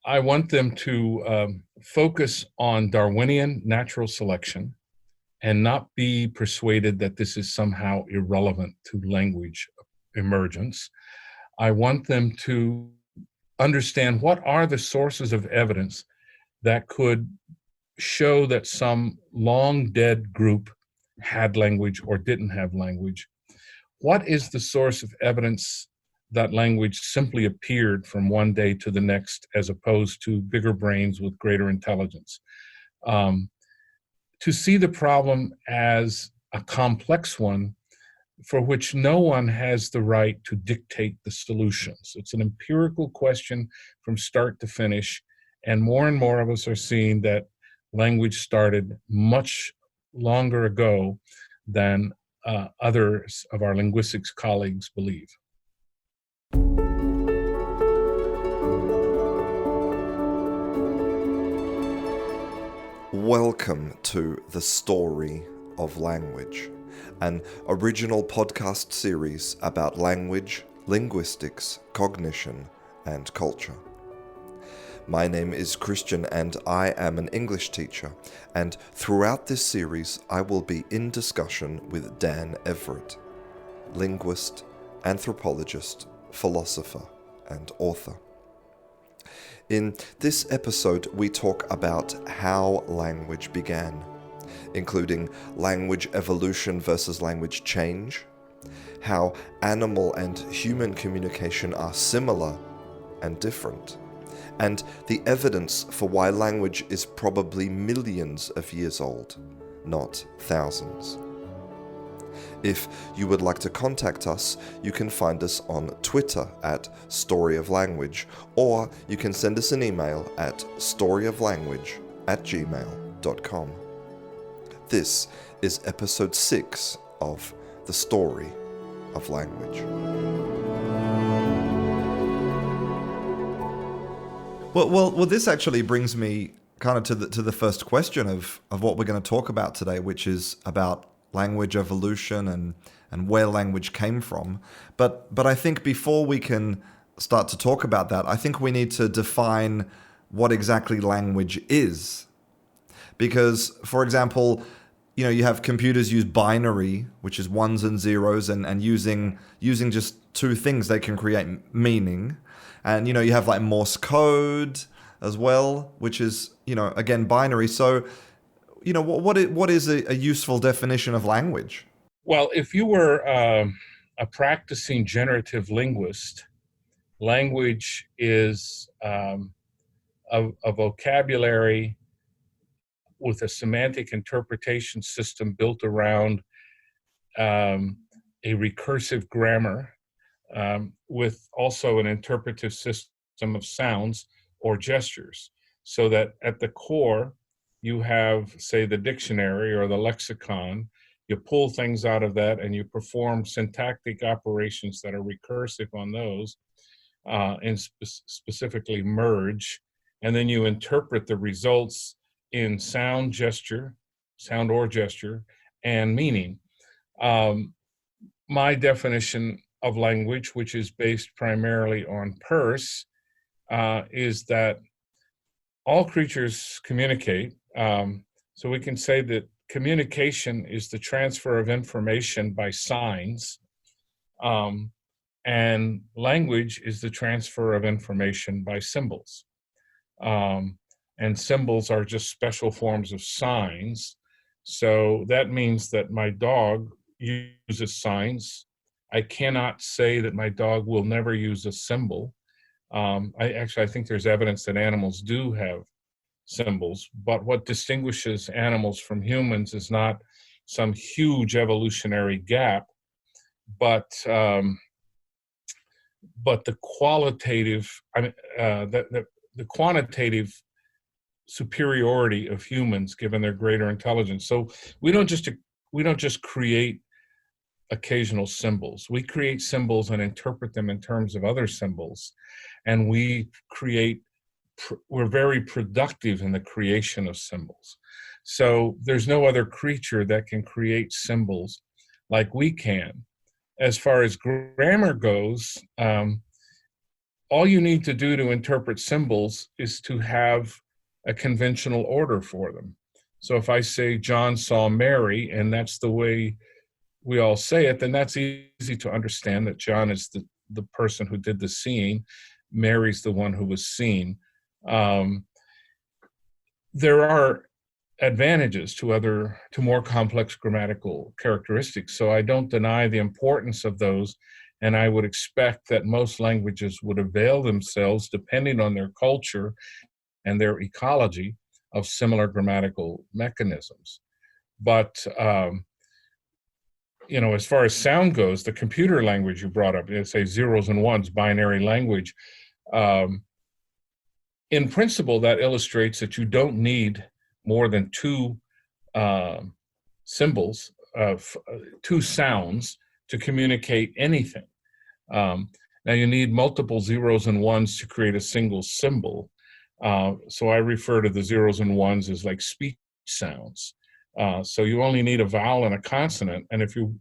I want them to focus on Darwinian natural selection and not be persuaded that this is somehow irrelevant to language emergence. I want them to understand what are the sources of evidence that could show that some long dead group had language or didn't have language. What is the source of evidence that language simply appeared from one day to the next, as opposed to bigger brains with greater intelligence? To see the problem as a complex one for which no one has the right to dictate the solutions. It's an empirical question from start to finish, and more of us are seeing that language started much longer ago than others of our linguistics colleagues believe. Welcome to The Story of Language, an original podcast series about language, linguistics, cognition, and culture. My name is Christian and I am an English teacher, and throughout this series I will be in discussion with Dan Everett, linguist, anthropologist, philosopher, and author. In this episode, we talk about how language began, including language evolution versus language change, how animal and human communication are similar and different, and the evidence for why language is probably millions of years old, not thousands. If you would like to contact us, you can find us on Twitter at Story of Language, or you can send us an email at storyoflanguage@gmail.com. This is episode 6 of The Story of Language. Well, this actually brings me kind of to the first question of what we're going to talk about today, which is about language evolution and where language came from. But I think before we can start to talk about that, I think we need to define what exactly language is. Because, for example, you have computers use binary, which is ones and zeros, and using just two things, they can create meaning. And, you have like Morse code as well, which is, again, binary. So, what is a useful definition of language? Well, if you were a practicing generative linguist, language is a vocabulary with a semantic interpretation system built around a recursive grammar with also an interpretive system of sounds or gestures, so that at the core, you have, say, the dictionary or the lexicon. You pull things out of that and you perform syntactic operations that are recursive on those, and specifically merge. And then you interpret the results in sound or gesture, and meaning. My definition of language, which is based primarily on Peirce, is that all creatures communicate. So we can say that communication is the transfer of information by signs, and language is the transfer of information by symbols. And symbols are just special forms of signs. So that means that my dog uses signs. I cannot say that my dog will never use a symbol. I think there's evidence that animals do have symbols, but what distinguishes animals from humans is not some huge evolutionary gap, but the quantitative superiority of humans given their greater intelligence. So we don't just create occasional symbols. We create symbols and interpret them in terms of other symbols, and we're very productive in the creation of symbols. So there's no other creature that can create symbols like we can. As far as grammar goes, all you need to do to interpret symbols is to have a conventional order for them. So if I say John saw Mary, and that's the way we all say it, then that's easy to understand that John is the person who did the seeing, Mary's the one who was seen. There are advantages to more complex grammatical characteristics. So I don't deny the importance of those, and I would expect that most languages would avail themselves, depending on their culture and their ecology, of similar grammatical mechanisms. But as far as sound goes, the computer language you brought up, say zeros and ones, binary language, in principle, that illustrates that you don't need more than two symbols, two sounds to communicate anything. Now you need multiple zeros and ones to create a single symbol. So I refer to the zeros and ones as like speech sounds. So you only need a vowel and a consonant, and if you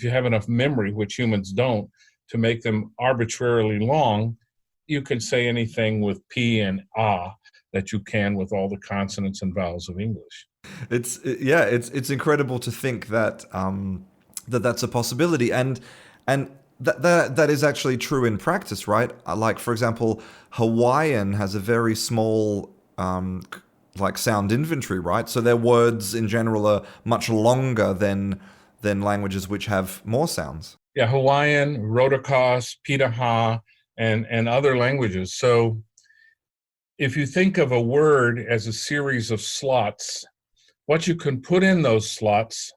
have enough memory, which humans don't, to make them arbitrarily long, you can say anything with P and ah that you can with all the consonants and vowels of English. It's incredible to think that that's a possibility, and that is actually true in practice, right? Like, for example, Hawaiian has a very small like sound inventory, right? So their words in general are much longer than languages which have more sounds. Yeah, Hawaiian, Rodokas, Pitaha, and other languages. So if you think of a word as a series of slots, what you can put in those slots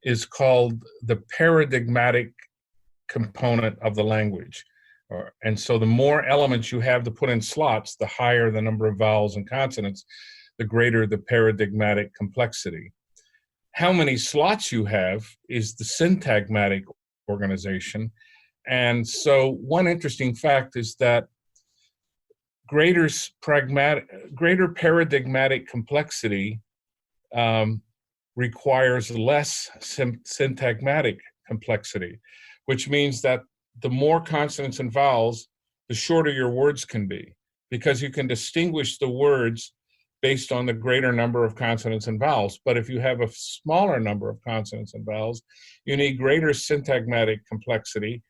is called the paradigmatic component of the language. And so the more elements you have to put in slots, the higher the number of vowels and consonants, the greater the paradigmatic complexity. How many slots you have is the syntagmatic organization. And so one interesting fact is that greater paradigmatic complexity requires less syntagmatic complexity, which means that the more consonants and vowels, the shorter your words can be, because you can distinguish the words based on the greater number of consonants and vowels. But if you have a smaller number of consonants and vowels, you need greater syntagmatic complexity,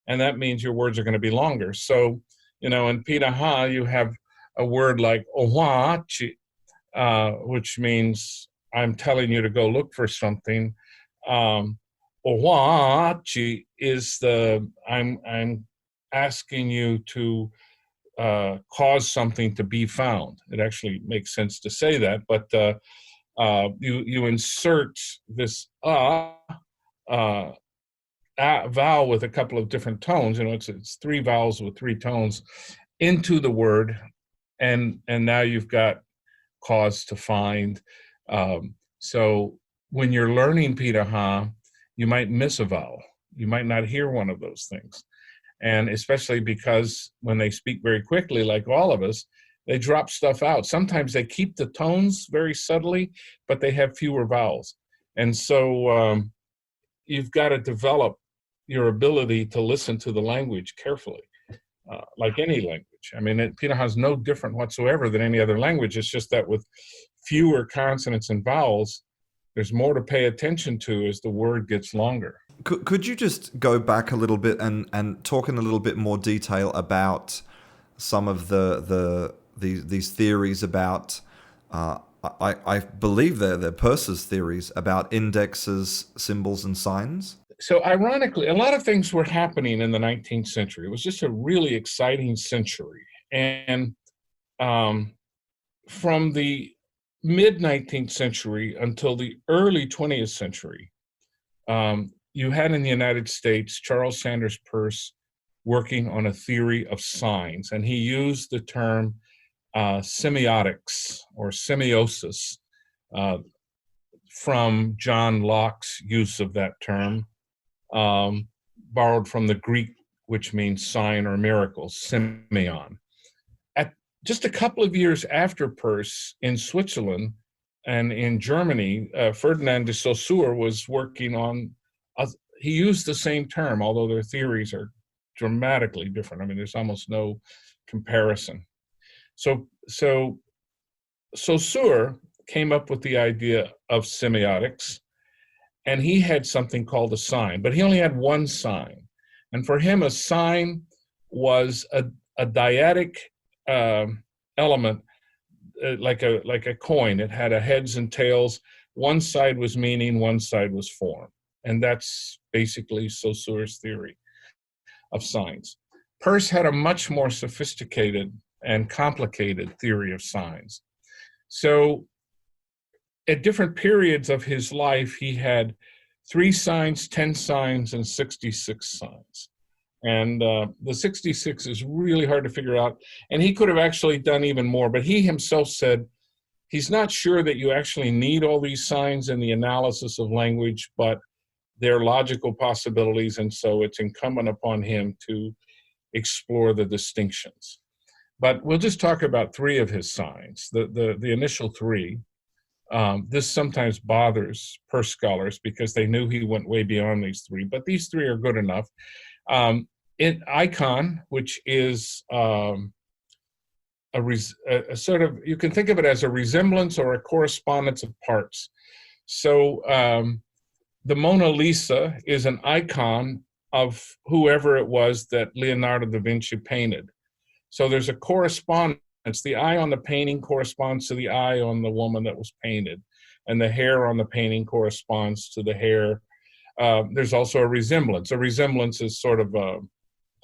and that means your words are going to be longer. So, in Pitaha, you have a word like ohachi, which means I'm telling you to go look for something. Ohachi is I'm asking you to cause something to be found. It actually makes sense to say that, but you insert this vowel with a couple of different tones. It's three vowels with three tones into the word, and now you've got cause to find. So when you're learning Pitaha, you might miss a vowel. You might not hear one of those things. And especially because when they speak very quickly, like all of us, they drop stuff out. Sometimes they keep the tones very subtly, but they have fewer vowels. And so you've got to develop your ability to listen to the language carefully, like any language. I mean, Pitaha is no different whatsoever than any other language. It's just that with fewer consonants and vowels, there's more to pay attention to as the word gets longer. Could you just go back a little bit and talk in a little bit more detail about some of these theories about, I believe they're Peirce's theories about indexes, symbols, and signs? So ironically, a lot of things were happening in the 19th century. It was just a really exciting century. And from the mid-19th century until the early 20th century, you had in the United States Charles Sanders Peirce working on a theory of signs, and he used the term semiotics or semiosis from John Locke's use of that term, borrowed from the Greek, which means sign or miracle, semeion. Just a couple of years after Peirce, in Switzerland and in Germany, Ferdinand de Saussure was working on, he used the same term, although their theories are dramatically different. I mean, there's almost no comparison. So Saussure came up with the idea of semiotics, and he had something called a sign, but he only had one sign. And for him, a sign was a dyadic element, like a coin. It had a heads and tails. One side was meaning, one side was form. And that's basically Saussure's theory of signs. Peirce had a much more sophisticated and complicated theory of signs. So at different periods of his life, he had 3 signs, 10 signs, and 66 signs. And the 66 is really hard to figure out. And he could have actually done even more, but he himself said he's not sure that you actually need all these signs in the analysis of language, but they're logical possibilities, and so it's incumbent upon him to explore the distinctions. But we'll just talk about 3 of his signs, the initial 3. This sometimes bothers Peirce scholars because they knew he went way beyond these 3, but these 3 are good enough. Icon, which is a sort of, you can think of it as a resemblance or a correspondence of parts. So the Mona Lisa is an icon of whoever it was that Leonardo da Vinci painted. So there's a correspondence. The eye on the painting corresponds to the eye on the woman that was painted, and the hair on the painting corresponds to the hair. There's also a resemblance. A resemblance is sort of a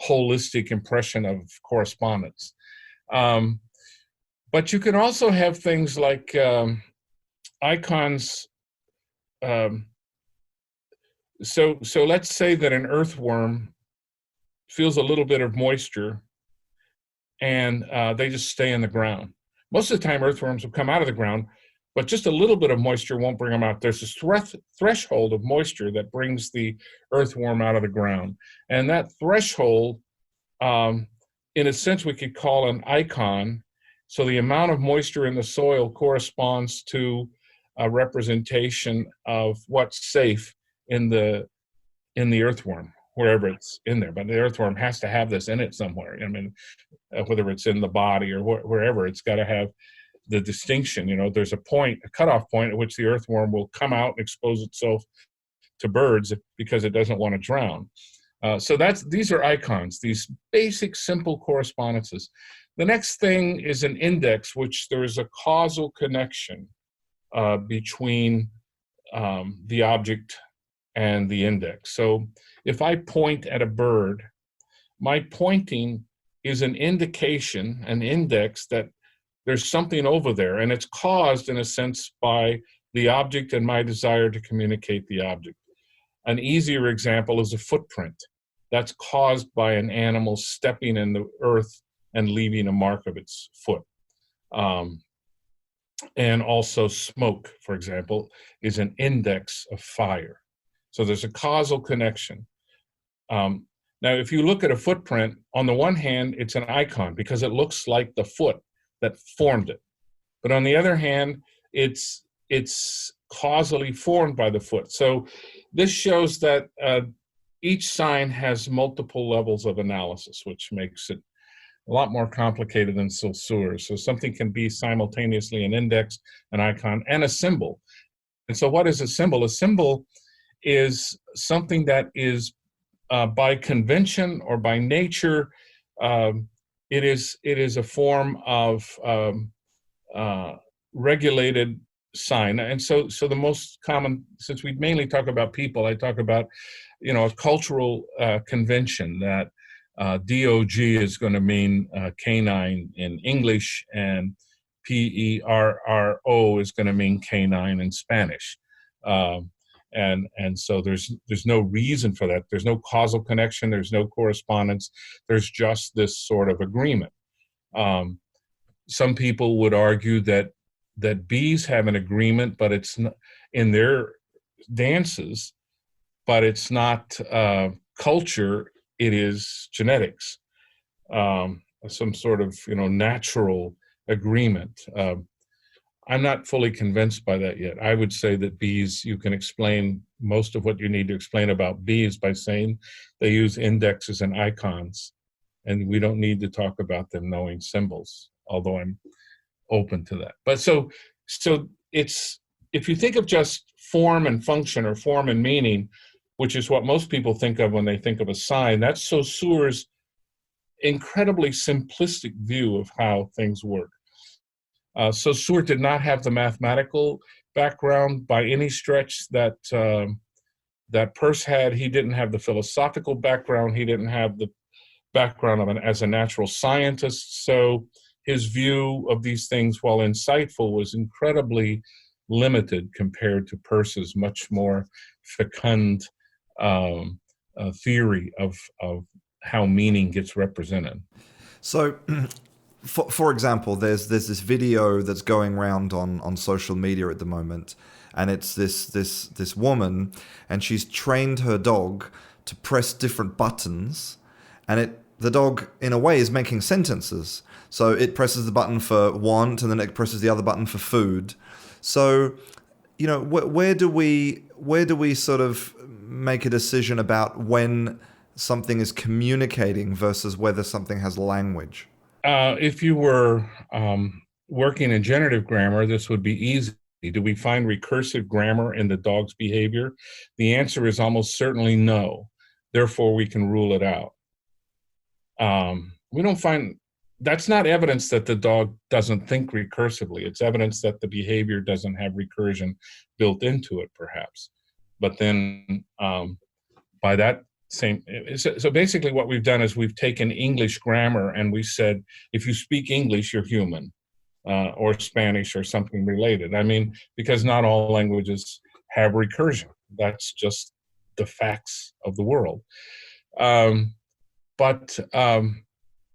holistic impression of correspondence. But you can also have things like icons. So let's say that an earthworm feels a little bit of moisture, and they just stay in the ground. Most of the time, earthworms will come out of the ground, but just a little bit of moisture won't bring them out. There's this threshold of moisture that brings the earthworm out of the ground. And that threshold, in a sense, we could call an icon. So the amount of moisture in the soil corresponds to a representation of what's safe in the earthworm, wherever it's in there. But the earthworm has to have this in it somewhere. I mean, whether it's in the body or wherever, it's got to have the distinction. You know, there's a cutoff point at which the earthworm will come out and expose itself to birds because it doesn't want to drown. So these are icons, these basic, simple correspondences. The next thing is an index, which there is a causal connection between the object and the index. So if I point at a bird, my pointing is an indication, an index that there's something over there, and it's caused in a sense by the object and my desire to communicate the object. An easier example is a footprint. That's caused by an animal stepping in the earth and leaving a mark of its foot. And also smoke, for example, is an index of fire. So there's a causal connection. Now, if you look at a footprint, on the one hand, it's an icon because it looks like the foot that formed it. But on the other hand, it's causally formed by the foot. So this shows that each sign has multiple levels of analysis, which makes it a lot more complicated than Saussure. So something can be simultaneously an index, an icon, and a symbol. And so what is a symbol? A symbol is something that is by convention or by nature, it is a form of regulated sign. And so the most common, since we mainly talk about people, I talk about, a cultural convention that DOG is going to mean canine in English, and PERRO is going to mean canine in Spanish. And so there's no reason for that. There's no causal connection. There's no correspondence. There's just this sort of agreement. Some people would argue that bees have an agreement, but it's not in their dances, but it's not culture. It is genetics, some sort of natural agreement. I'm not fully convinced by that yet. I would say that bees, you can explain most of what you need to explain about bees by saying they use indexes and icons, and we don't need to talk about them knowing symbols, although I'm open to that. But so it's, if you think of just form and function, or form and meaning, which is what most people think of when they think of a sign, that's Saussure's incredibly simplistic view of how things work. Saussure did not have the mathematical background by any stretch that that Peirce had. He didn't have the philosophical background. He didn't have the background of as a natural scientist. So his view of these things, while insightful, was incredibly limited compared to Peirce's much more fecund theory of how meaning gets represented. So, for example, there's this video that's going around on social media at the moment, and it's this woman, and she's trained her dog to press different buttons, and the dog, in a way, is making sentences. So it presses the button for want, and then it presses the other button for food. So, you know, where do we sort of make a decision about when something is communicating versus whether something has language? If you were working in generative grammar, this would be easy. Do we find recursive grammar in the dog's behavior? The answer is almost certainly no. Therefore, we can rule it out. We don't find, that's not evidence that the dog doesn't think recursively. It's evidence that the behavior doesn't have recursion built into it, perhaps. But then by that same, so basically what we've done is we've taken English grammar and we said, if you speak English, you're human, or Spanish or something related. I mean, because not all languages have recursion. That's just the facts of the world.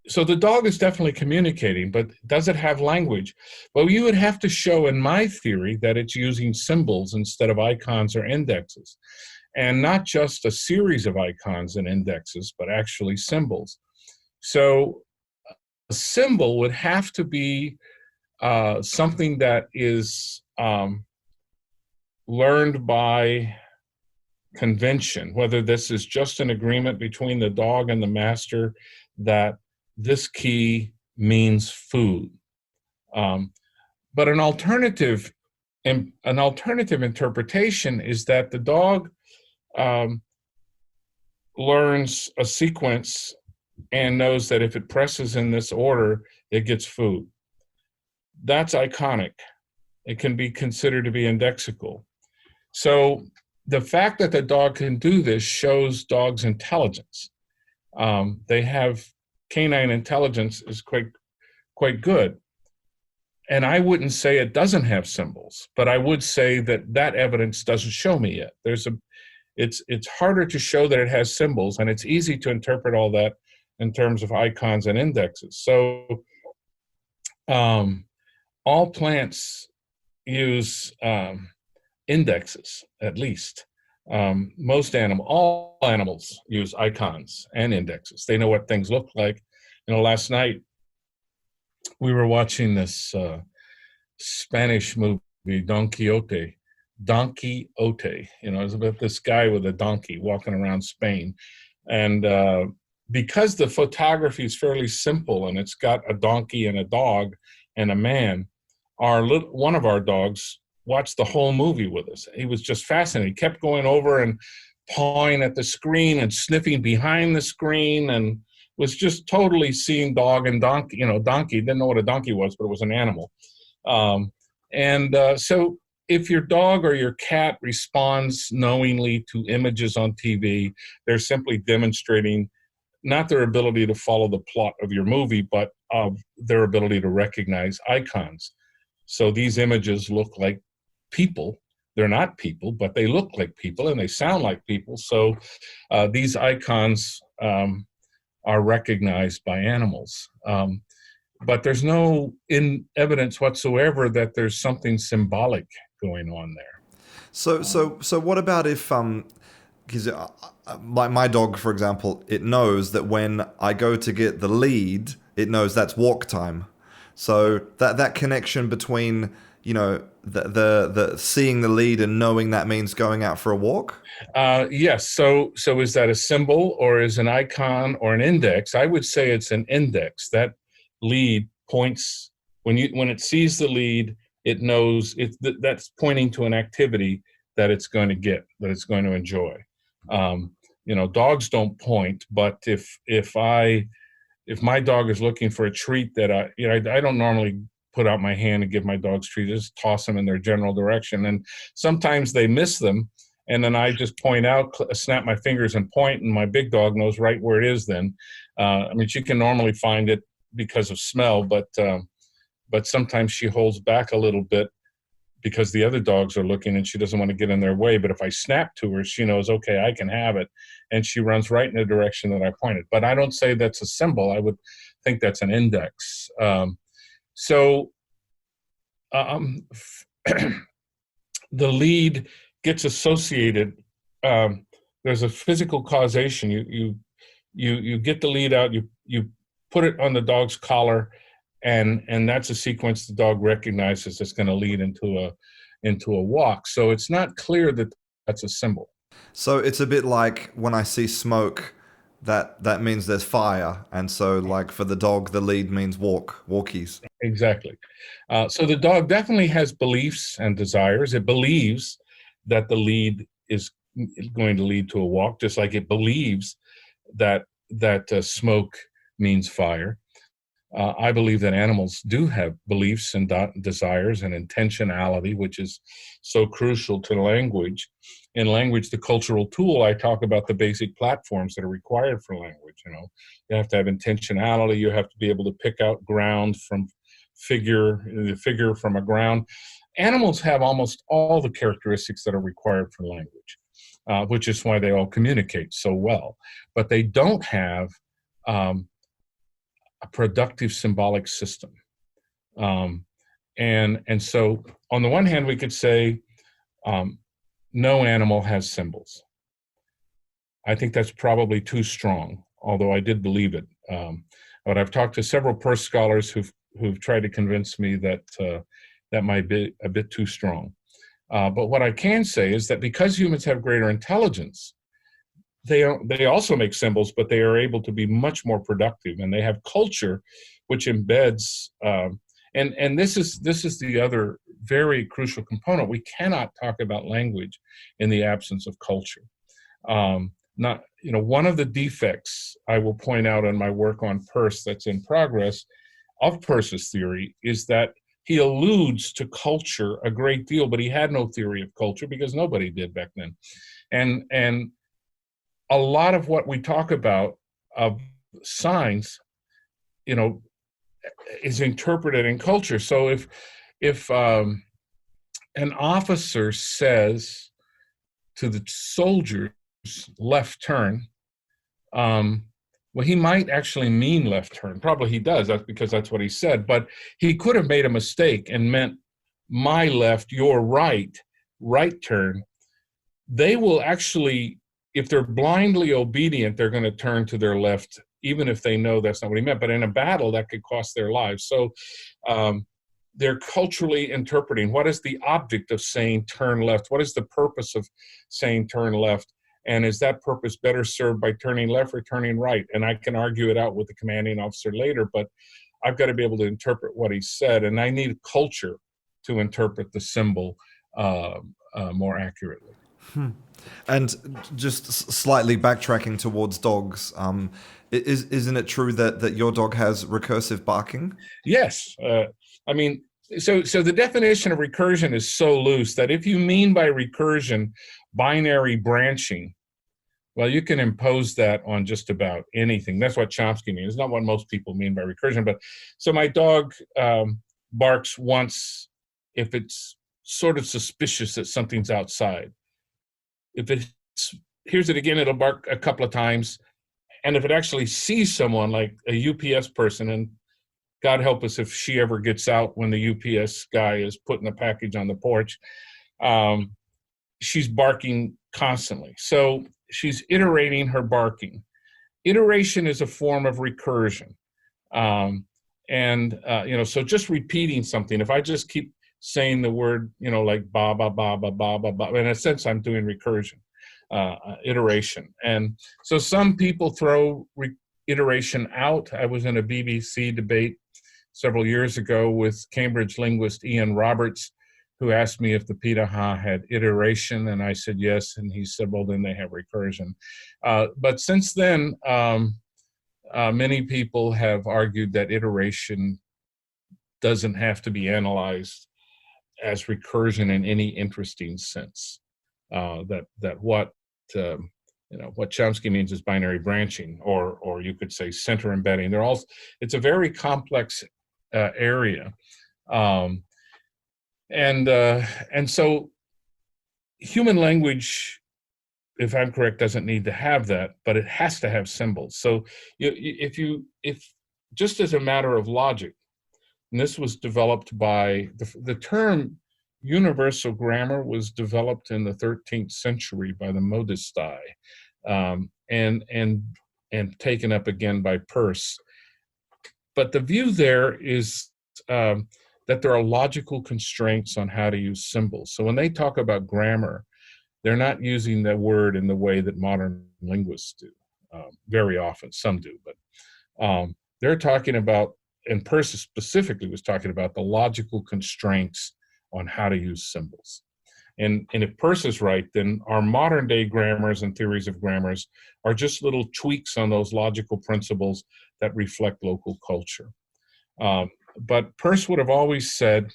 So the dog is definitely communicating, but does it have language? Well, you would have to show, in my theory, that it's using symbols instead of icons or indexes. And not just a series of icons and indexes, but actually symbols. So a symbol would have to be something that is learned by convention, whether this is just an agreement between the dog and the master that this key means food. But an alternative interpretation is that the dog learns a sequence and knows that if it presses in this order, it gets food. That's iconic. It can be considered to be indexical. So the fact that the dog can do this shows dogs' intelligence. They have canine intelligence is quite good. And I wouldn't say it doesn't have symbols, but I would say that evidence doesn't show me yet. It's harder to show that it has symbols, and it's easy to interpret all that in terms of icons and indexes. So all plants use indexes, at least. All animals use icons and indexes. They know what things look like. You know, last night we were watching this Spanish movie, Don Quixote. You know, it's about this guy with a donkey walking around Spain. And because the photography is fairly simple and it's got a donkey and a dog and a man, one of our dogs watched the whole movie with us. He was just fascinated. He kept going over and pawing at the screen and sniffing behind the screen, and was just totally seeing dog and donkey. You know, donkey, didn't know what a donkey was, but it was an animal. So if your dog or your cat responds knowingly to images on TV, they're simply demonstrating not their ability to follow the plot of your movie, but of their ability to recognize icons. So these images look like people. They're not people, but they look like people and they sound like people. So these icons are recognized by animals. But there's no evidence whatsoever that there's something symbolic going on there. So what about if because my dog, for example, it knows that when I go to get the lead, it knows that's walk time. So that connection between, the seeing the lead and knowing that means going out for a walk? Yes. So is that a symbol or is an icon or an index? I would say it's an index. That lead points when it sees the lead, it knows that's pointing to an activity that it's going to get, that it's going to enjoy. Dogs don't point, but if my dog is looking for a treat that I don't normally put out my hand and give my dogs treats, just toss them in their general direction. And sometimes they miss them. And then I just point out, snap my fingers and point, and my big dog knows right where it is then. She can normally find it because of smell, but sometimes she holds back a little bit because the other dogs are looking and she doesn't want to get in their way. But if I snap to her, she knows, okay, I can have it. And she runs right in the direction that I pointed. But I don't say that's a symbol. I would think that's an index. The lead gets associated. There's a physical causation. You get the lead out, you put it on the dog's collar, and that's a sequence the dog recognizes that's going to lead into a walk. So it's not clear that that's a symbol. So it's a bit like when I see smoke, that means there's fire, and so like for the dog, the lead means walkies. Exactly. So the dog definitely has beliefs and desires. It believes that the lead is going to lead to a walk, just like it believes that smoke means fire. I believe that animals do have beliefs and desires and intentionality, which is so crucial to language. In language, the cultural tool, I talk about the basic platforms that are required for language. You have to have intentionality. You have to be able to pick out ground from the figure from a ground. Animals have almost all the characteristics that are required for language, which is why they all communicate so well. But they don't have a productive symbolic system. And so on the one hand, we could say no animal has symbols. I think that's probably too strong, although I did believe it. But I've talked to several Peirce scholars who've tried to convince me that that might be a bit too strong. But what I can say is that because humans have greater intelligence, they also make symbols, but they are able to be much more productive, and they have culture, which embeds. And this is the other very crucial component. We cannot talk about language in the absence of culture. One of the defects I will point out in my work on Peirce that's in progress of Peirce's theory is that he alludes to culture a great deal, but he had no theory of culture because nobody did back then. And a lot of what we talk about of signs, is interpreted in culture. So if an officer says to the soldiers, left turn, well, he might actually mean left turn. Probably he does. That's because that's what he said. But he could have made a mistake and meant my left, your right turn. They will actually, if they're blindly obedient, they're going to turn to their left, even if they know that's not what he meant. But in a battle, that could cost their lives. So they're culturally interpreting what is the object of saying turn left? What is the purpose of saying turn left? And is that purpose better served by turning left or turning right? And I can argue it out with the commanding officer later, but I've got to be able to interpret what he said. And I need culture to interpret the symbol more accurately. And just slightly backtracking towards dogs, isn't it true that your dog has recursive barking? Yes. So the definition of recursion is so loose that if you mean by recursion binary branching, well, you can impose that on just about anything. That's what Chomsky means. It's not what most people mean by recursion. But so my dog barks once if it's sort of suspicious that something's outside. If it hears it again, it'll bark a couple of times. And if it actually sees someone like a UPS person, and God help us if she ever gets out when the UPS guy is putting the package on the porch, she's barking constantly. So she's iterating her barking. Iteration is a form of recursion. So just repeating something, if I just keep saying the word, like ba, ba, ba, ba, ba, ba, ba. In a sense, I'm doing recursion, iteration. And so some people throw iteration out. I was in a BBC debate several years ago with Cambridge linguist Ian Roberts, who asked me if the Pitaha had iteration, and I said yes, and he said, well, then they have recursion. But since then, many people have argued that iteration doesn't have to be analyzed as recursion in any interesting sense. That what Chomsky means is binary branching, or you could say center embedding. It's a very complex area, and so human language, if I'm correct, doesn't need to have that, but it has to have symbols. So if just as a matter of logic, and this was developed by the term universal grammar was developed in the 13th century by the Modisti, and taken up again by Peirce. But the view there is that there are logical constraints on how to use symbols. So when they talk about grammar, they're not using the word in the way that modern linguists do. Very often, some do, but they're talking about, and Peirce specifically was talking about the logical constraints on how to use symbols. And if Peirce is right, then our modern day grammars and theories of grammars are just little tweaks on those logical principles that reflect local culture. But Peirce would have always said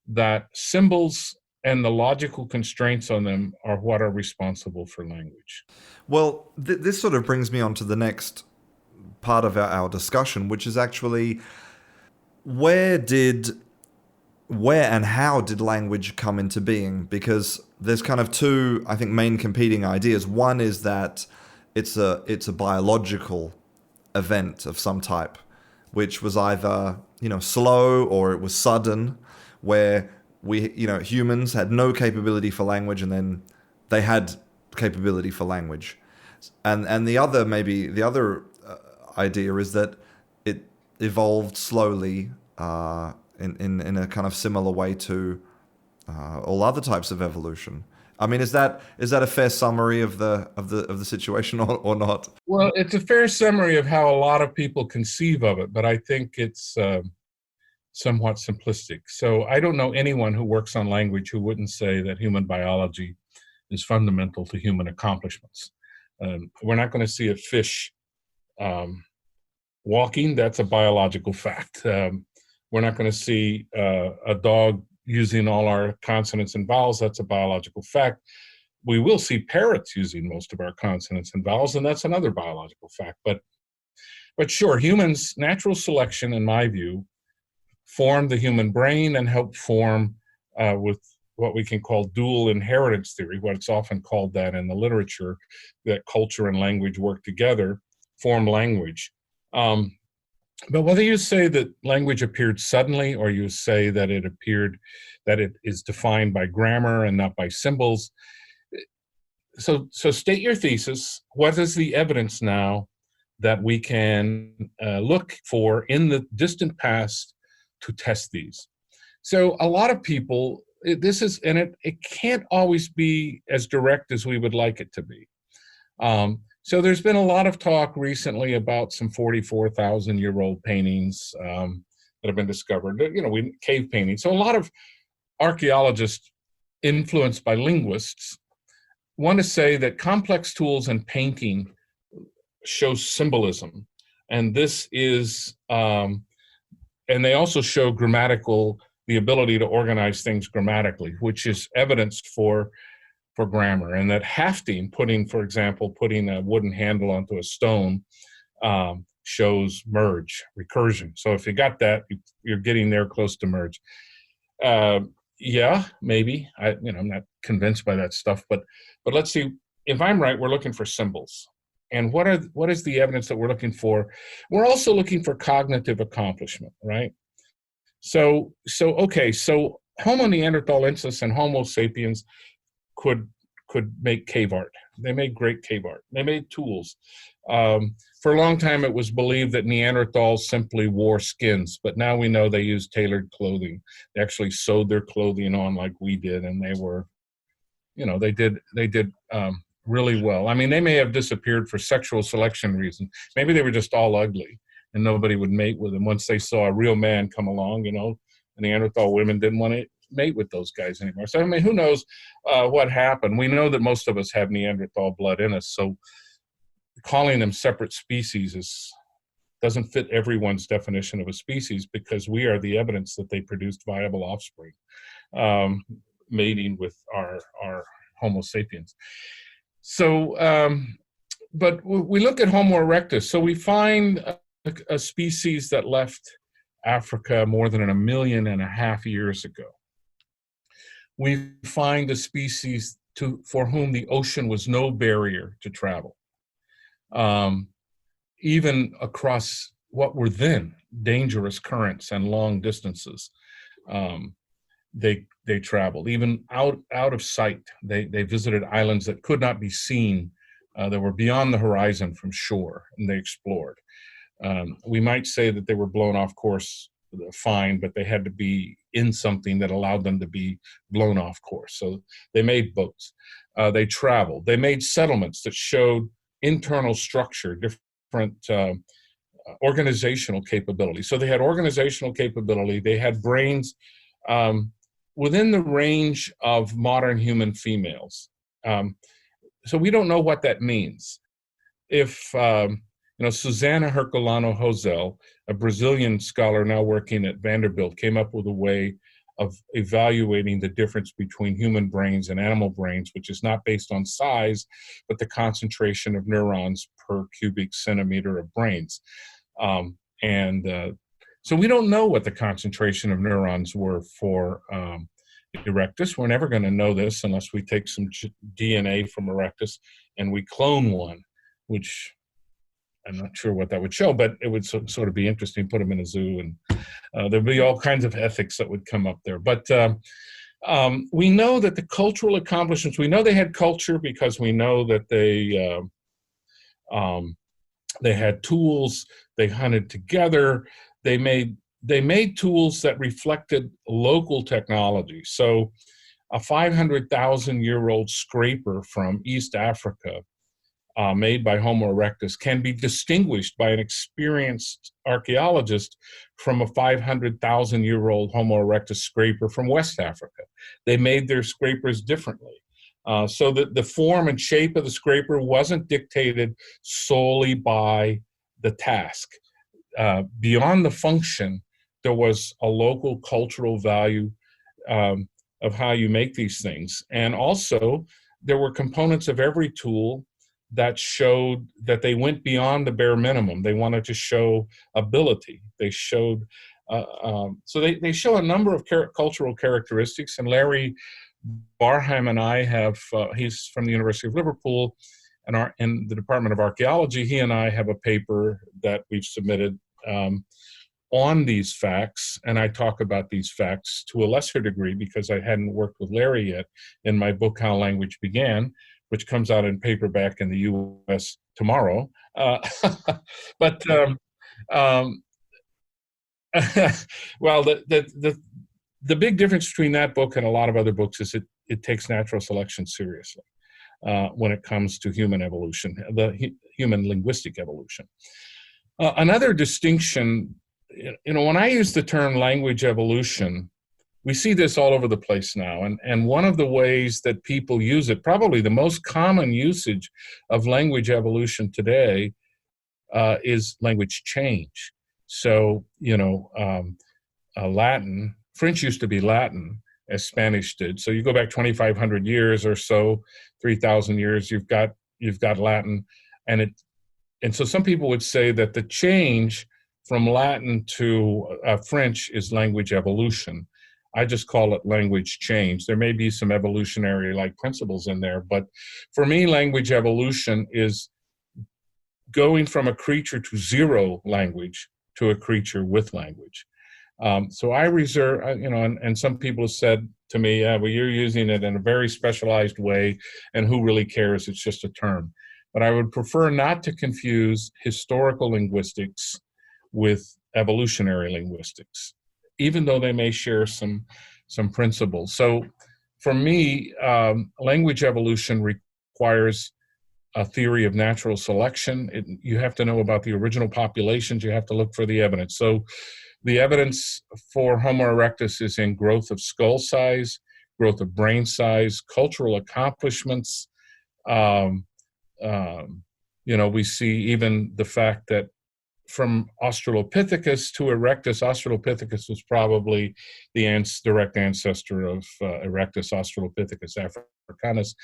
that symbols and the logical constraints on them are what are responsible for language. Well, this sort of brings me on to the next part of our discussion, which is actually where and how did language come into being? Because there's kind of two, I think, main competing ideas. One is that it's a biological event of some type, which was either, slow or it was sudden, where humans had no capability for language and then they had capability for language. And the other idea is that it evolved slowly in a kind of similar way to all other types of evolution. I mean, is that a fair summary of the situation or not? Well, it's a fair summary of how a lot of people conceive of it, but I think it's somewhat simplistic. So I don't know anyone who works on language who wouldn't say that human biology is fundamental to human accomplishments. We're not going to see a fish walking. That's a biological fact. We're not going to see a dog using all our consonants and vowels. That's a biological fact. We will see parrots using most of our consonants and vowels, and that's another biological fact. But sure, humans, natural selection, in my view, formed the human brain and helped form with what we can call dual inheritance theory, what's often called that in the literature, that culture and language work together, form language. But whether you say that language appeared suddenly or you say that it is defined by grammar and not by symbols, so state your thesis. What is the evidence now that we can look for in the distant past to test these? So a lot of people, it can't always be as direct as we would like it to be. So there's been a lot of talk recently about some 44,000-year-old paintings that have been discovered, cave paintings. So a lot of archaeologists influenced by linguists want to say that complex tools in painting show symbolism. And this is, and they also show the ability to organize things grammatically, which is evidence for grammar. And that hafting, putting a wooden handle onto a stone, shows merge, recursion. So if you got that, you're getting there close to merge. Yeah, maybe. I'm not convinced by that stuff, but let's see. If I'm right, we're looking for symbols. And what is the evidence that we're looking for? We're also looking for cognitive accomplishment, right? So Homo neanderthalensis and Homo sapiens could make cave art. They made great cave art. They made tools. For a long time, it was believed that Neanderthals simply wore skins, but now we know they used tailored clothing. They actually sewed their clothing on like we did, and they were, they did really well. I mean, they may have disappeared for sexual selection reasons. Maybe they were just all ugly, and nobody would mate with them. Once they saw a real man come along, the Neanderthal women didn't want to mate with those guys anymore. So, I mean, who knows what happened? We know that most of us have Neanderthal blood in us, so calling them separate species doesn't fit everyone's definition of a species, because we are the evidence that they produced viable offspring, mating with our Homo sapiens. So, but we look at Homo erectus. So we find a species that left Africa more than 1.5 million years ago. We find a species for whom the ocean was no barrier to travel. Even across what were then dangerous currents and long distances, they traveled. Even out of sight, they visited islands that could not be seen, that were beyond the horizon from shore, and they explored. We might say that they were blown off course fine, but they had to be in something that allowed them to be blown off course. So they made boats. They traveled. They made settlements that showed internal structure, different organizational capability. So they had organizational capability. They had brains within the range of modern human females. So we don't know what that means. If Susana Herculano Rosell, a Brazilian scholar now working at Vanderbilt, came up with a way of evaluating the difference between human brains and animal brains, which is not based on size, but the concentration of neurons per cubic centimeter of brains. So we don't know what the concentration of neurons were for Erectus. We're never going to know this unless we take some DNA from Erectus and we clone one, which I'm not sure what that would show, but it would sort of be interesting. Put them in a zoo, and there'd be all kinds of ethics that would come up there. But we know that the cultural accomplishments, we know they had culture because we know that they had tools, they hunted together, they made tools that reflected local technology. So a 500,000-year-old scraper from East Africa, made by Homo erectus, can be distinguished by an experienced archaeologist from a 500,000-year-old Homo erectus scraper from West Africa. They made their scrapers differently. So that the form and shape of the scraper wasn't dictated solely by the task. Beyond the function, there was a local cultural value of how you make these things. And also, there were components of every tool that showed that they went beyond the bare minimum. They wanted to show ability. They showed, so they show a number of cultural characteristics. And Larry Barham and I have, he's from the University of Liverpool, and in the Department of Archaeology, he and I have a paper that we've submitted on these facts, and I talk about these facts to a lesser degree because I hadn't worked with Larry yet in my book, How Language Began, which comes out in paperback in the U.S. tomorrow. But well, the big difference between that book and a lot of other books is it takes natural selection seriously when it comes to human evolution, the human linguistic evolution. Another distinction, when I use the term language evolution, we see this all over the place now. And one of the ways that people use it, probably the most common usage of language evolution today, is language change. So, Latin, French used to be Latin, as Spanish did. So you go back 2,500 years or so, 3,000 years, you've got Latin, and so some people would say that the change from Latin to French is language evolution. I just call it language change. There may be some evolutionary-like principles in there, but for me, language evolution is going from a creature to zero language to a creature with language. So I reserve, and some people have said to me, well, you're using it in a very specialized way, and who really cares? It's just a term. But I would prefer not to confuse historical linguistics with evolutionary linguistics, even though they may share some principles. So for me, language evolution requires a theory of natural selection. You have to know about the original populations. You have to look for the evidence. So the evidence for Homo erectus is in growth of skull size, growth of brain size, cultural accomplishments. We see even the fact that from Australopithecus to Erectus, Australopithecus was probably the direct ancestor of Erectus, Australopithecus africanus.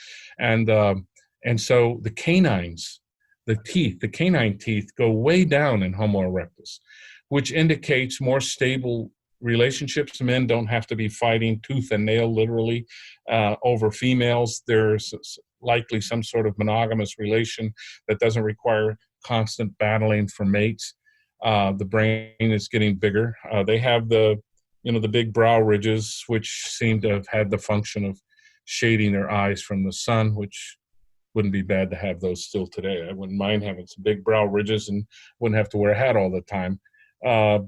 And so the canines, the canine teeth go way down in Homo erectus, which indicates more stable relationships. Men don't have to be fighting tooth and nail, literally, over females. There's likely some sort of monogamous relation that doesn't require constant battling for mates. The brain is getting bigger. They have the big brow ridges, which seem to have had the function of shading their eyes from the sun, which wouldn't be bad to have those still today. I wouldn't mind having some big brow ridges and wouldn't have to wear a hat all the time. So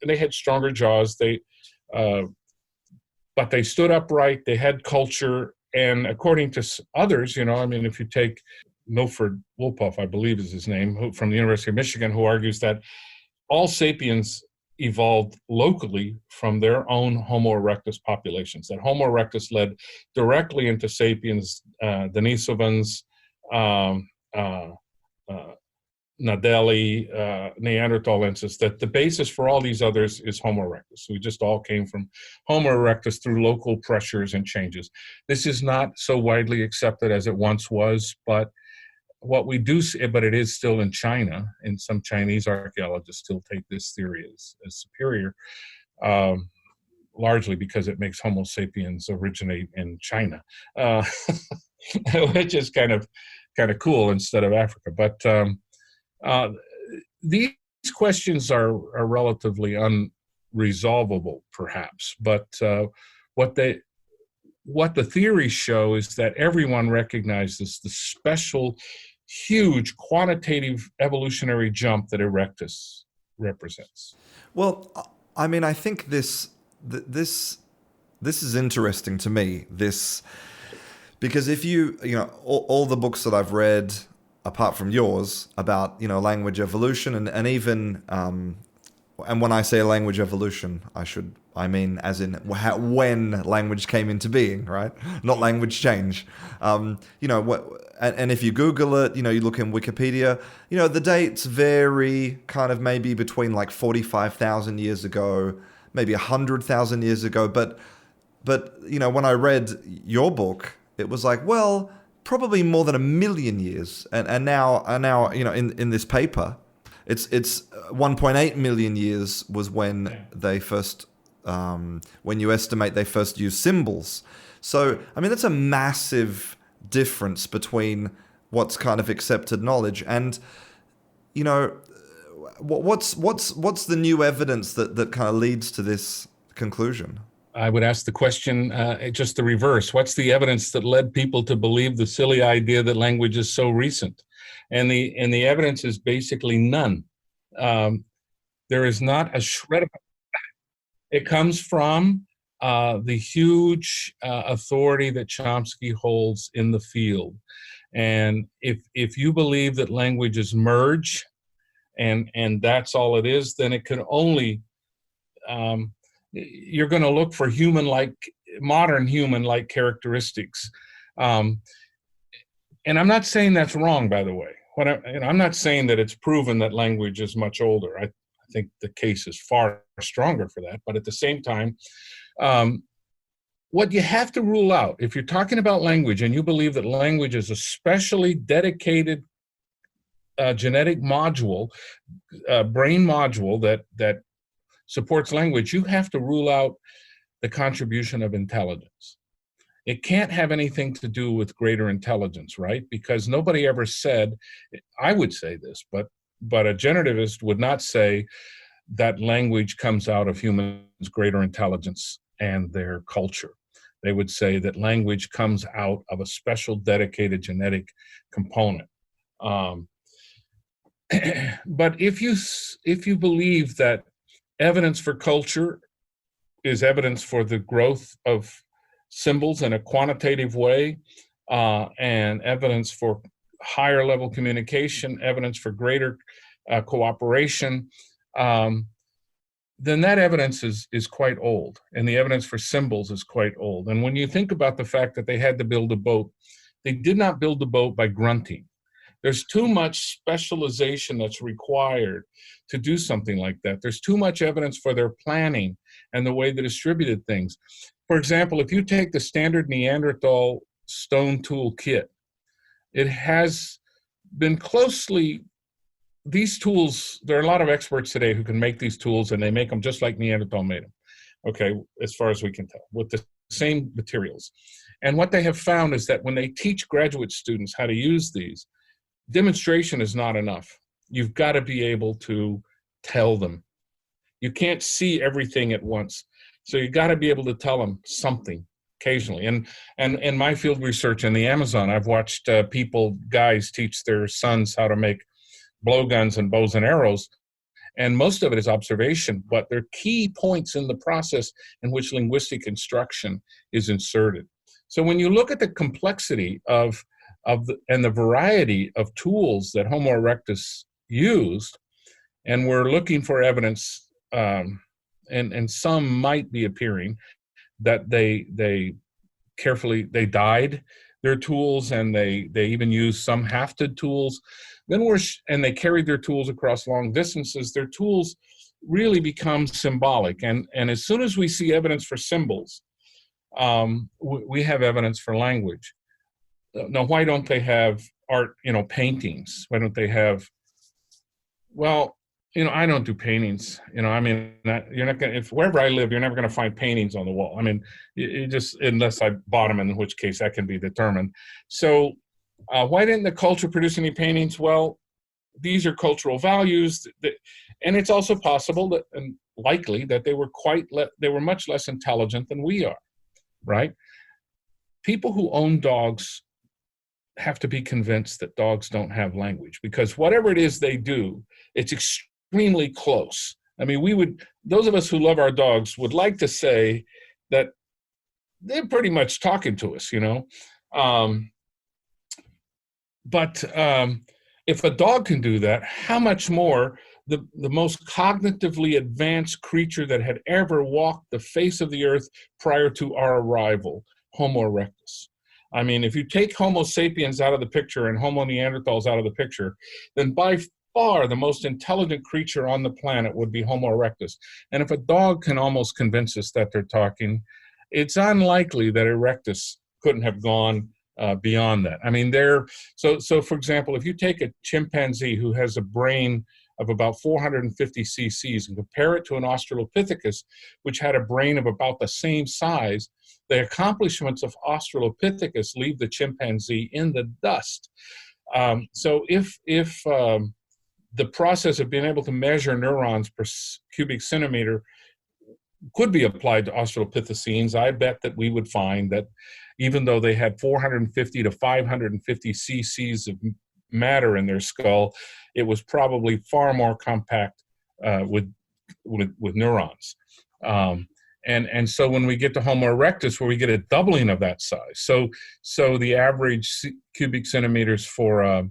they had stronger jaws. But they stood upright. They had culture. And according to others, if you take Milford Wolpoff, I believe is his name, from the University of Michigan, who argues that all sapiens evolved locally from their own Homo erectus populations, that Homo erectus led directly into sapiens, Denisovans, Nadelli, Neanderthalensis, that the basis for all these others is Homo erectus. We just all came from Homo erectus through local pressures and changes. This is not so widely accepted as it once was, but what we do see, but it is still in China, and some Chinese archaeologists still take this theory as superior, largely because it makes Homo sapiens originate in China, which is kind of cool instead of Africa. But these questions are relatively unresolvable, perhaps. But what the theories show is that everyone recognizes the special, huge quantitative evolutionary jump that Erectus represents. Well, I mean, I think this is interesting to me. Because if all the books that I've read, apart from yours, about language evolution and even and when I say language evolution, I mean as in when language came into being, right? Not language change. And if you Google it, you look in Wikipedia, the dates vary kind of maybe between like 45,000 years ago, maybe 100,000 years ago. But when I read your book, it was like, well, probably more than 1 million years. And now in this paper, it's 1.8 million years was when they first, when you estimate they first used symbols. So, I mean, that's a massive difference between what's kind of accepted knowledge and, what's the new evidence that kind of leads to this conclusion? I would ask the question, just the reverse. What's the evidence that led people to believe the silly idea that language is so recent? And the evidence is basically none. There is not a shred of it. It comes from the huge authority that Chomsky holds in the field. And if you believe that languages merge and that's all it is, then it can only, you're going to look for modern human-like characteristics. And I'm not saying that's wrong, by the way. I'm not saying that it's proven that language is much older. I think the case is far stronger for that. But at the same time, what you have to rule out, if you're talking about language and you believe that language is a specially dedicated genetic module, brain module that supports language, you have to rule out the contribution of intelligence. It can't have anything to do with greater intelligence, right? Because nobody ever said, I would say this, but a generativist would not say that language comes out of humans' greater intelligence. and their culture. They would say that language comes out of a special dedicated genetic component. But if you believe that evidence for culture is evidence for the growth of symbols in a quantitative way, and evidence for higher level communication, evidence for greater cooperation, then that evidence is quite old, and the evidence for symbols is quite old. And when you think about the fact that they had to build a boat, they did not build the boat by grunting. There's too much specialization that's required to do something like that. There's too much evidence for their planning and the way they distributed things. For example, if you take the standard Neanderthal stone tool kit, it has been closely, these tools, there are a lot of experts today who can make these tools, and they make them just like Neanderthal made them, okay, as far as we can tell, with the same materials. And what they have found is that when they teach graduate students how to use these, demonstration is not enough. You've got to be able to tell them. You can't see everything at once. So you've got to be able to tell them something occasionally. And in my field research in the Amazon, I've watched guys teach their sons how to make blowguns and bows and arrows. And most of it is observation, but there are key points in the process in which linguistic instruction is inserted. So when you look at the complexity and the variety of tools that Homo erectus used, and we're looking for evidence, and some might be appearing, that they dyed their tools, and they even used some hafted tools. Then and they carried their tools across long distances. Their tools really become symbolic, and as soon as we see evidence for symbols, we have evidence for language. Now, why don't they have art, paintings? Why don't they have, well, I don't do paintings. I mean, you're not going to, wherever I live, you're never going to find paintings on the wall. I mean, you just, unless I bought them, in which case that can be determined. So why didn't the culture produce any paintings? Well, these are cultural values. And it's also possible that, and likely, that they were much less intelligent than we are, right? People who own dogs have to be convinced that dogs don't have language, because whatever it is they do, it's extremely close. I mean, those of us who love our dogs would like to say that they're pretty much talking to us, but if a dog can do that, how much more the most cognitively advanced creature that had ever walked the face of the earth prior to our arrival, Homo erectus. I mean, if you take Homo sapiens out of the picture and Homo neanderthals out of the picture, then by far the most intelligent creature on the planet would be Homo erectus. And if a dog can almost convince us that they're talking, it's unlikely that erectus couldn't have gone beyond that. I mean, so for example, if you take a chimpanzee who has a brain of about 450 cc's and compare it to an Australopithecus, which had a brain of about the same size, the accomplishments of Australopithecus leave the chimpanzee in the dust. So if the process of being able to measure neurons per cubic centimeter could be applied to Australopithecines, I bet that we would find that even though they had 450 to 550 cc's of matter in their skull, it was probably far more compact with neurons. And so when we get to Homo erectus, where we get a doubling of that size, so the average cubic centimeters for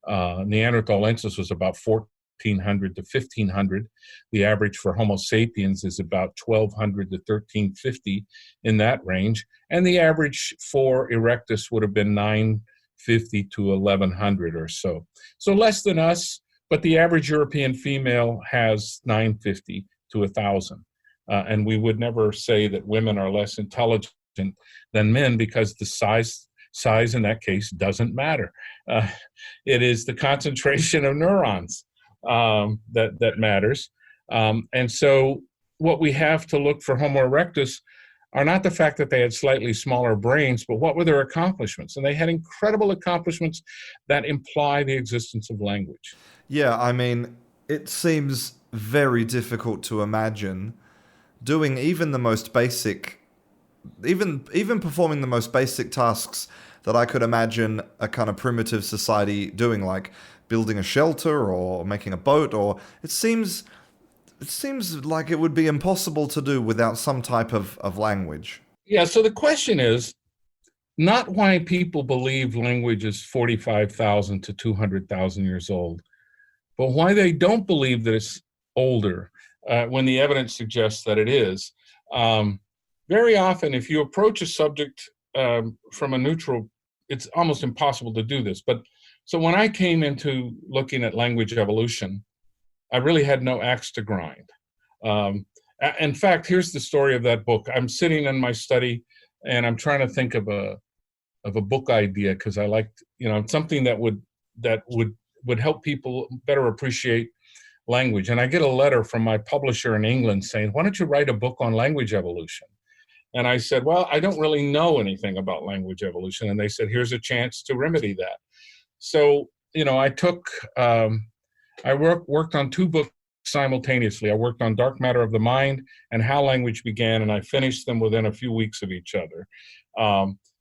Neanderthalensis was about 1,400 to 1,500. The average for Homo sapiens is about 1,200 to 1,350, in that range. And the average for erectus would have been 950 to 1,100 or so. So less than us, but the average European female has 950 to 1,000. And we would never say that women are less intelligent than men, because the size in that case doesn't matter. It is the concentration of neurons that matters. And so what we have to look for Homo erectus are not the fact that they had slightly smaller brains, but what were their accomplishments? And they had incredible accomplishments that imply the existence of language. Yeah, I mean, it seems very difficult to imagine doing even the most basic, even performing the most basic tasks that I could imagine a kind of primitive society doing, like building a shelter or making a boat, or it seems like it would be impossible to do without some type of language. Yeah, so the question is not why people believe language is 45,000 to 200,000 years old, but why they don't believe that it's older when the evidence suggests that it is. Very often, if you approach a subject from a neutral, it's almost impossible to do this. But so when I came into looking at language evolution, I really had no axe to grind. In fact, here's the story of that book. I'm sitting in my study and I'm trying to think of a book idea, because I liked, something that would help people better appreciate language. And I get a letter from my publisher in England saying, "Why don't you write a book on language evolution?" And I said, "Well, I don't really know anything about language evolution." And they said, "Here's a chance to remedy that." So, I took, I worked on two books simultaneously. I worked on Dark Matter of the Mind and How Language Began, and I finished them within a few weeks of each other.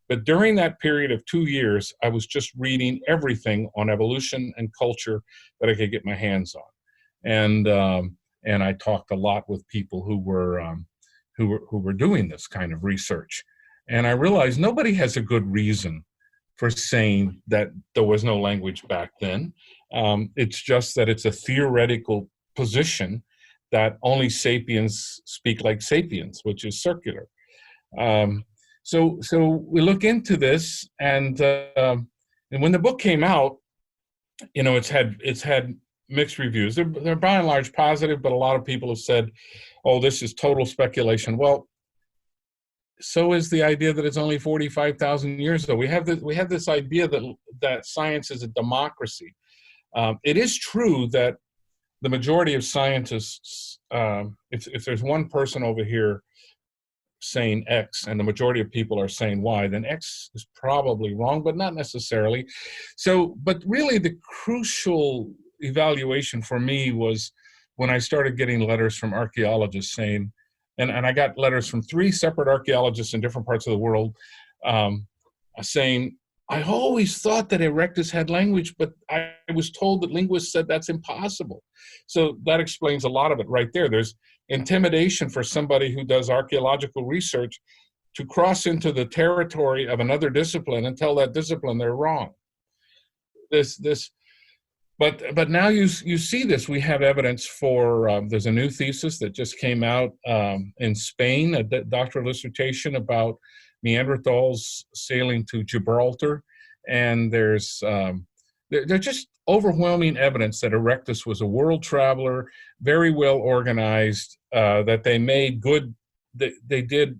But during that period of 2 years, I was just reading everything on evolution and culture that I could get my hands on. And I talked a lot with people who were doing this kind of research. And I realized nobody has a good reason for saying that there was no language back then. It's just that it's a theoretical position that only sapiens speak like sapiens, which is circular. So we look into this, and when the book came out, it's had mixed reviews. They're by and large positive, but a lot of people have said, "Oh, this is total speculation." Well, so is the idea that it's only 45,000 years ago. We have this idea that science is a democracy. It is true that the majority of scientists, if there's one person over here saying X and the majority of people are saying Y, then X is probably wrong, but not necessarily. So, but really the crucial evaluation for me was when I started getting letters from archaeologists saying, and I got letters from 3 separate archaeologists in different parts of the world saying, "I always thought that Erectus had language, but I was told that linguists said that's impossible." So that explains a lot of it right there. There's intimidation for somebody who does archaeological research to cross into the territory of another discipline and tell that discipline they're wrong. But now you see this. We have evidence for, there's a new thesis that just came out in Spain, a doctoral dissertation about Neanderthals sailing to Gibraltar, and there's just overwhelming evidence that Erectus was a world traveler, very well organized, that they made good, they did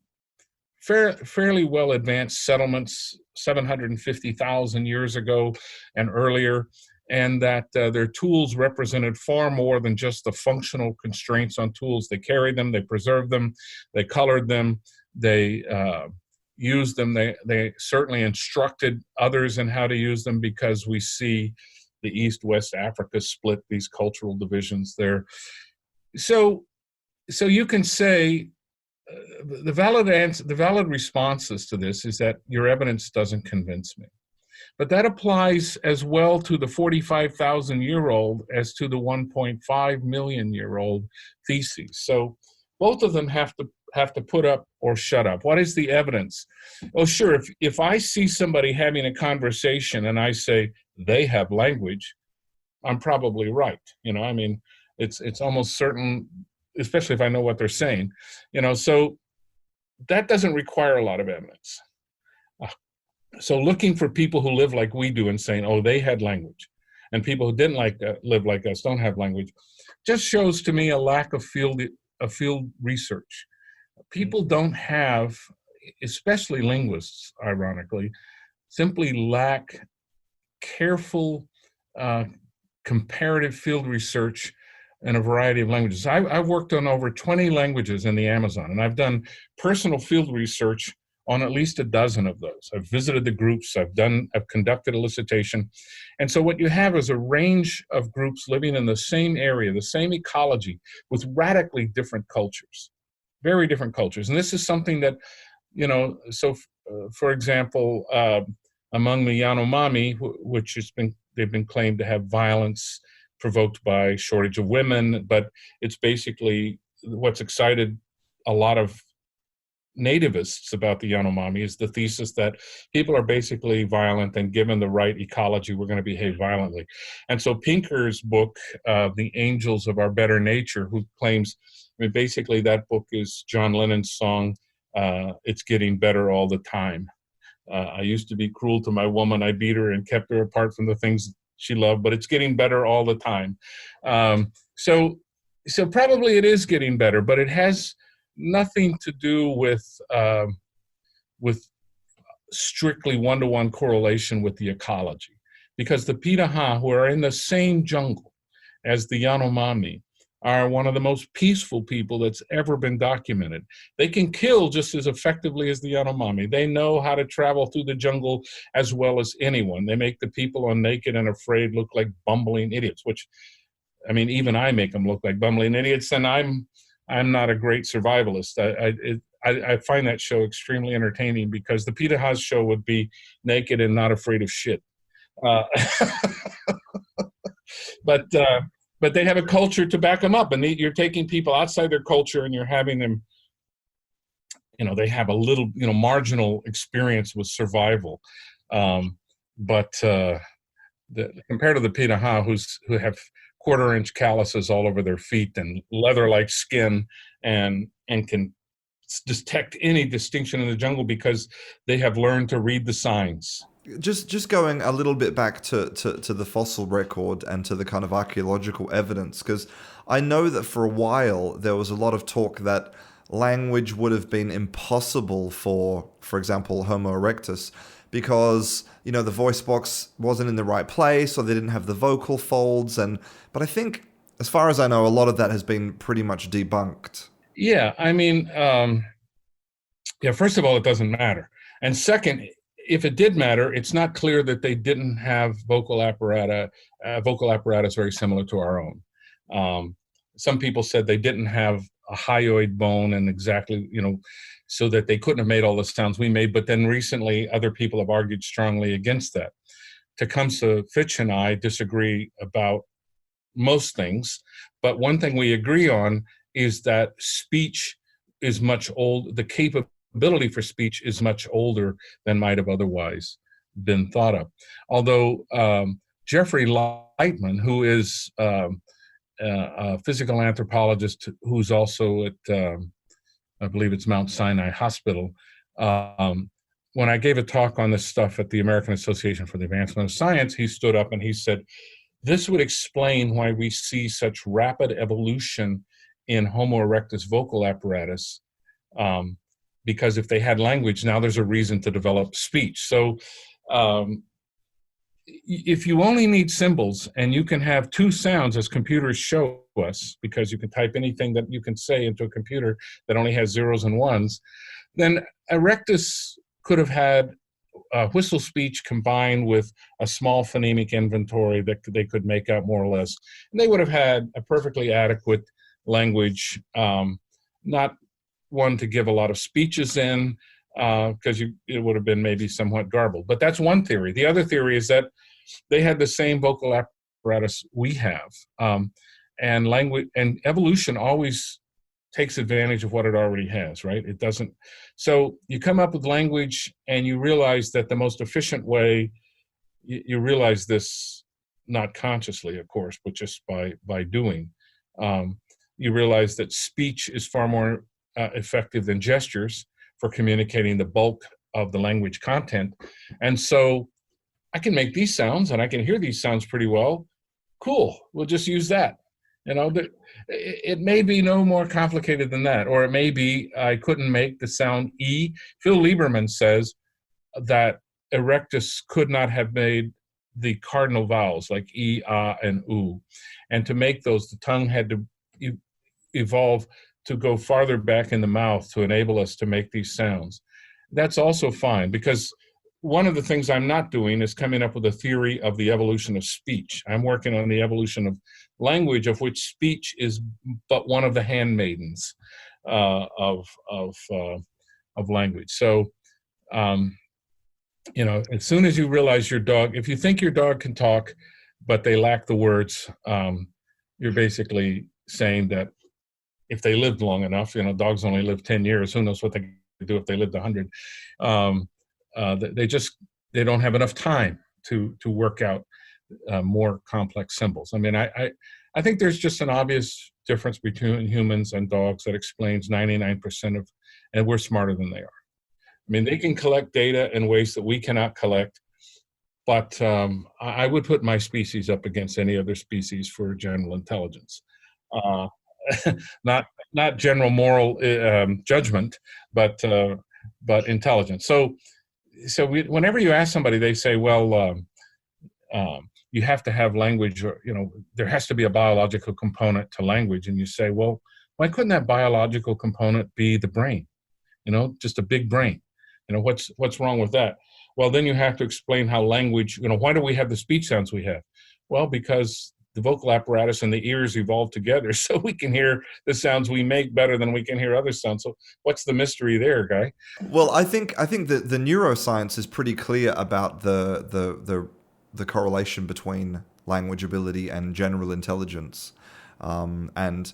fairly well advanced settlements 750,000 years ago and earlier, and that their tools represented far more than just the functional constraints on tools. They carried them, they preserved them, they colored them, they used them. They certainly instructed others in how to use them, because we see the East-West Africa split, these cultural divisions there. So you can say the valid responses to this is that your evidence doesn't convince me. But that applies as well to the 45,000-year-old as to the 1.5 million-year-old theses. So both of them have to put up or shut up. What is the evidence? Oh, sure, if I see somebody having a conversation and I say they have language, I'm probably right. It's almost certain, especially if I know what they're saying. So that doesn't require a lot of evidence. So looking for people who live like we do and saying, "Oh, they had language," and people who didn't live like us don't have language, just shows to me a lack of field research. People don't have, especially linguists, ironically, simply lack careful comparative field research in a variety of languages. I've worked on over 20 languages in the Amazon, and I've done personal field research on at least a dozen of those. I've visited the groups, I've conducted elicitation. And so what you have is a range of groups living in the same area, the same ecology, with radically different cultures. very different cultures. And this is something that, for example, among the Yanomami, which they've been claimed to have violence provoked by shortage of women, but it's basically what's excited a lot of nativists about the Yanomami is the thesis that people are basically violent, and given the right ecology, we're going to behave violently. And so Pinker's book, The Angels of Our Better Nature, who claims, basically that book is John Lennon's song, It's Getting Better All the Time. I used to be cruel to my woman. I beat her and kept her apart from the things she loved, but it's getting better all the time. So probably it is getting better, but it has nothing to do with strictly one-to-one correlation with the ecology, because the Piraha, who are in the same jungle as the Yanomami, are one of the most peaceful people that's ever been documented. They can kill just as effectively as the Yanomami. They know how to travel through the jungle as well as anyone. They make the people on Naked and Afraid look like bumbling idiots, which, even I make them look like bumbling idiots, and I'm not a great survivalist. I find that show extremely entertaining, because the Piraha's show would be naked and not afraid of shit. But they have a culture to back them up, and you're taking people outside their culture and you're having them, they have a little, marginal experience with survival. But compared to the Piraha, who have quarter-inch calluses all over their feet and leather-like skin, and can detect any distinction in the jungle because they have learned to read the signs. Just going a little bit back to the fossil record and to the kind of archaeological evidence, because I know that for a while there was a lot of talk that language would have been impossible for example, Homo erectus, because, the voice box wasn't in the right place, or they didn't have the vocal folds. But I think, as far as I know, a lot of that has been pretty much debunked. Yeah, first of all, it doesn't matter. And second, if it did matter, it's not clear that they didn't have vocal apparatus very similar to our own. Some people said they didn't have a hyoid bone and exactly, so that they couldn't have made all the sounds we made. But then recently, other people have argued strongly against that. Tecumseh Fitch and I disagree about most things, but one thing we agree on is that speech is much old. The capability for speech is much older than might have otherwise been thought of. Although Jeffrey Lightman, who is a physical anthropologist who's also at, I believe it's Mount Sinai Hospital, when I gave a talk on this stuff at the American Association for the Advancement of Science, he stood up and he said, this would explain why we see such rapid evolution in Homo erectus vocal apparatus, because if they had language, now there's a reason to develop speech. So if you only need symbols and you can have two sounds, as computers show us, because you can type anything that you can say into a computer that only has zeros and ones, then erectus could have had whistle speech combined with a small phonemic inventory that they could make out more or less. And they would have had a perfectly adequate language, not one to give a lot of speeches in, because it would have been maybe somewhat garbled. But that's one theory. The other theory is that they had the same vocal apparatus we have. And language and evolution always takes advantage of what it already has, right? It doesn't. So you come up with language and you realize that the most efficient way, you realize this not consciously, of course, but just by doing, you realize that speech is far more effective than gestures for communicating the bulk of the language content. And so I can make these sounds and I can hear these sounds pretty well. Cool, we'll just use that. It may be no more complicated than that, or it may be I couldn't make the sound E. Phil Lieberman says that erectus could not have made the cardinal vowels like E, A, and U. And to make those, the tongue had to evolve to go farther back in the mouth to enable us to make these sounds. That's also fine, because one of the things I'm not doing is coming up with a theory of the evolution of speech. I'm working on the evolution of language, of which speech is but one of the handmaidens. of language. So, as soon as you realize your dog, if you think your dog can talk, but they lack the words, you're basically saying that if they lived long enough, dogs only live 10 years, who knows what they could do if they lived 100. They don't have enough time to work out more complex symbols. I mean, I think there's just an obvious difference between humans and dogs that explains 99% of, and we're smarter than they are. I mean, they can collect data in ways that we cannot collect, but I would put my species up against any other species for general intelligence. Not general moral judgment, but intelligence. So whenever you ask somebody, they say, well, you have to have language, or there has to be a biological component to language, and you say, well, why couldn't that biological component be the brain? Just a big brain. What's wrong with that? Well, then you have to explain how language, why do we have the speech sounds we have? Well, because the vocal apparatus and the ears evolved together so we can hear the sounds we make better than we can hear other sounds. So what's the mystery there, Guy? Well, I think that the neuroscience is pretty clear about the correlation between language ability and general intelligence. And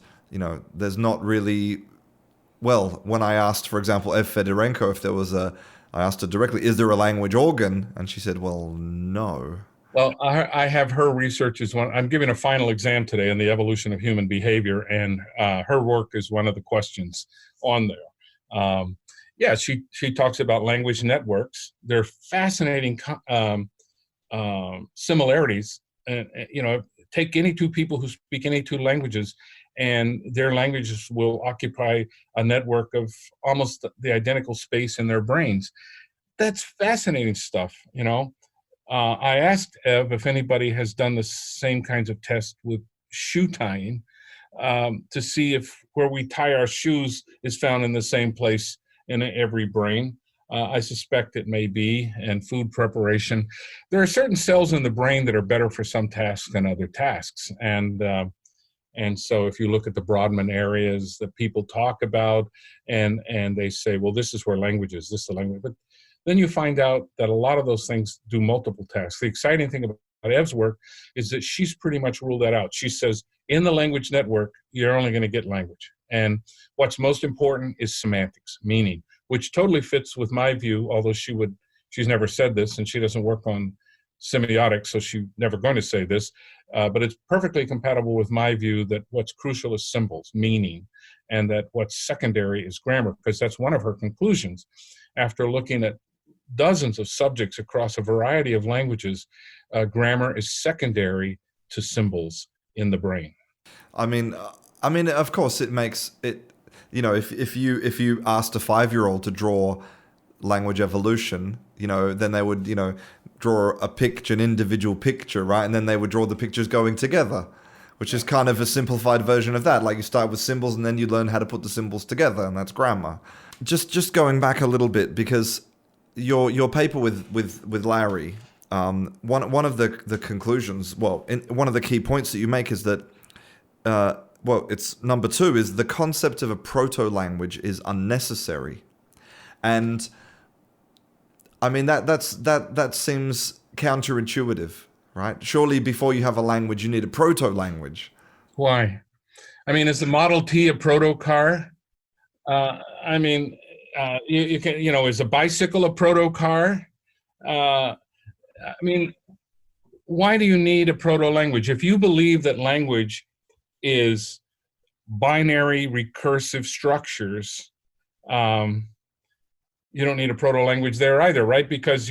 there's not really, well, when I asked, for example, Ev Fedorenko if there was I asked her directly, is there a language organ? And she said, well, no. Well, I have her research is one. I'm giving a final exam today on the evolution of human behavior, and her work is one of the questions on there. Yeah, she talks about language networks. They're fascinating similarities. And take any two people who speak any two languages, and their languages will occupy a network of almost the identical space in their brains. That's fascinating stuff, I asked Ev if anybody has done the same kinds of tests with shoe tying to see if where we tie our shoes is found in the same place in every brain. I suspect it may be, and food preparation. There are certain cells in the brain that are better for some tasks than other tasks. And so if you look at the Brodmann areas that people talk about, and they say, well, this is where language is, this is the language. But then you find out that a lot of those things do multiple tasks. The exciting thing about Ev's work is that she's pretty much ruled that out. She says, in the language network, you're only going to get language. And what's most important is semantics, meaning, which totally fits with my view, although she's never said this, and she doesn't work on semiotics, so she's never going to say this, but it's perfectly compatible with my view that what's crucial is symbols, meaning, and that what's secondary is grammar, because that's one of her conclusions. After looking at dozens of subjects across a variety of languages, grammar is secondary to symbols in the brain. I mean, of course, it makes it. If you asked a 5-year-old to draw language evolution, then they would, draw a picture, an individual picture, right? And then they would draw the pictures going together, which is kind of a simplified version of that. Like you start with symbols and then you learn how to put the symbols together, and that's grammar. Just going back a little bit, because your paper with Larry, one of the conclusions, one of the key points that you make is that, it's number 2 is the concept of a proto-language is unnecessary. And I mean, that seems counterintuitive, right? Surely before you have a language, you need a proto-language. Why? I mean, is the Model T a proto-car? I mean, you can, is a bicycle a proto-car? I mean, why do you need a proto-language? If you believe that language is binary recursive structures, you don't need a proto-language there either, right? Because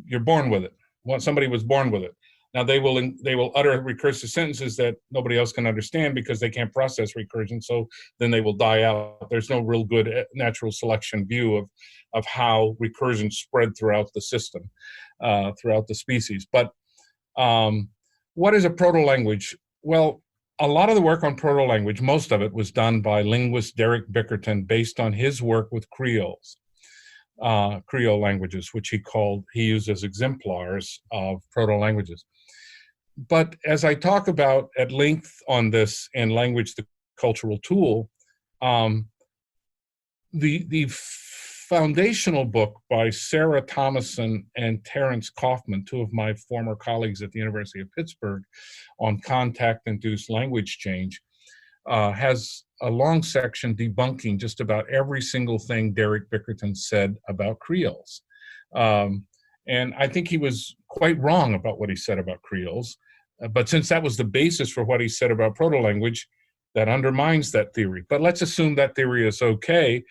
you're born with it. Somebody was born with it. Now they will utter recursive sentences that nobody else can understand because they can't process recursion. So then they will die out. There's no real good natural selection view of how recursion spread throughout the system, throughout the species. But what is a proto-language? Well, a lot of the work on proto-language, most of it was done by linguist Derek Bickerton based on his work with Creoles. Creole languages, which he used as exemplars of proto-languages. But as I talk about at length on this in Language, the Cultural Tool, the foundational book by Sarah Thomason and Terence Kaufman, two of my former colleagues at the University of Pittsburgh, on contact-induced language change, has a long section debunking just about every single thing Derek Bickerton said about Creoles. And I think he was quite wrong about what he said about Creoles. But since that was the basis for what he said about proto-language, that undermines that theory. But let's assume that theory is okay.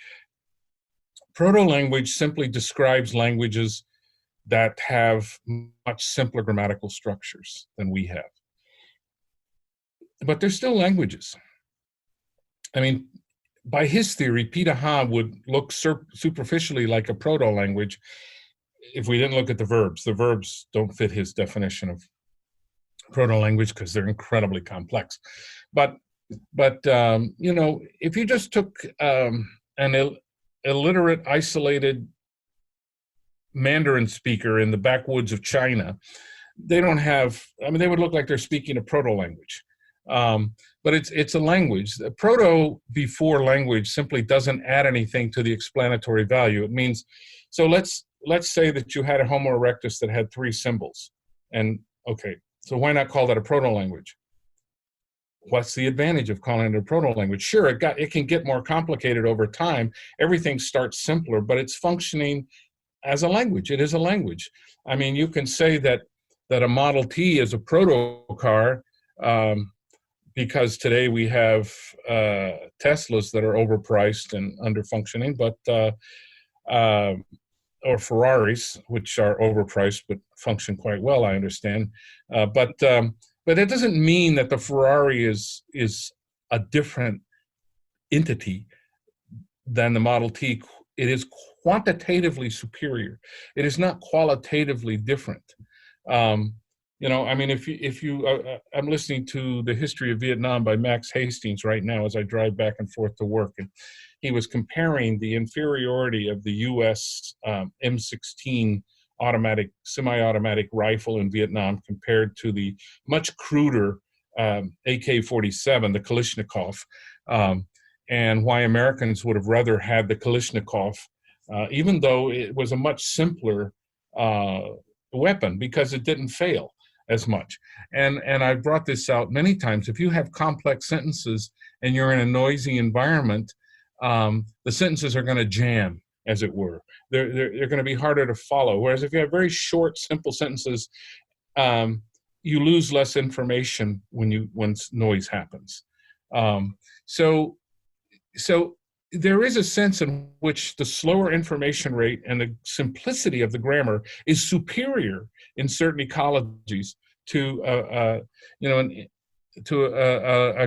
Proto-language simply describes languages that have much simpler grammatical structures than we have. But they're still languages. I mean, by his theory, Pitaha would look superficially like a proto-language if we didn't look at the verbs. The verbs don't fit his definition of proto-language because they're incredibly complex. But you know, if you just took an illiterate, isolated Mandarin speaker in the backwoods of China, they don't have, I mean, they would look like they're speaking a proto-language. But it's a language. The proto before language simply doesn't add anything to the explanatory value. It means, so let's say that you had a Homo erectus that had 3 symbols. And okay, so why not call that a proto-language? What's the advantage of calling it a proto-language? Sure, it can get more complicated over time. Everything starts simpler, but it's functioning as a language. It is a language. I mean, you can say that a Model T is a proto-car because today we have Teslas that are overpriced and under-functioning, but or Ferraris, which are overpriced but function quite well, I understand. But it doesn't mean that the Ferrari is a different entity than the Model T. It is quantitatively superior. It is not qualitatively different. You know, I mean, if you I'm listening to The History of Vietnam by Max Hastings right now as I drive back and forth to work, and he was comparing the inferiority of the U.S. M16 semi-automatic rifle in Vietnam compared to the much cruder AK-47, the Kalashnikov, and why Americans would have rather had the Kalashnikov, even though it was a much simpler weapon because it didn't fail as much. And I've brought this out many times. If you have complex sentences and you're in a noisy environment, the sentences are going to jam, as it were. They're going to be harder to follow. Whereas if you have very short, simple sentences, you lose less information when noise happens. So there is a sense in which the slower information rate and the simplicity of the grammar is superior in certain ecologies to a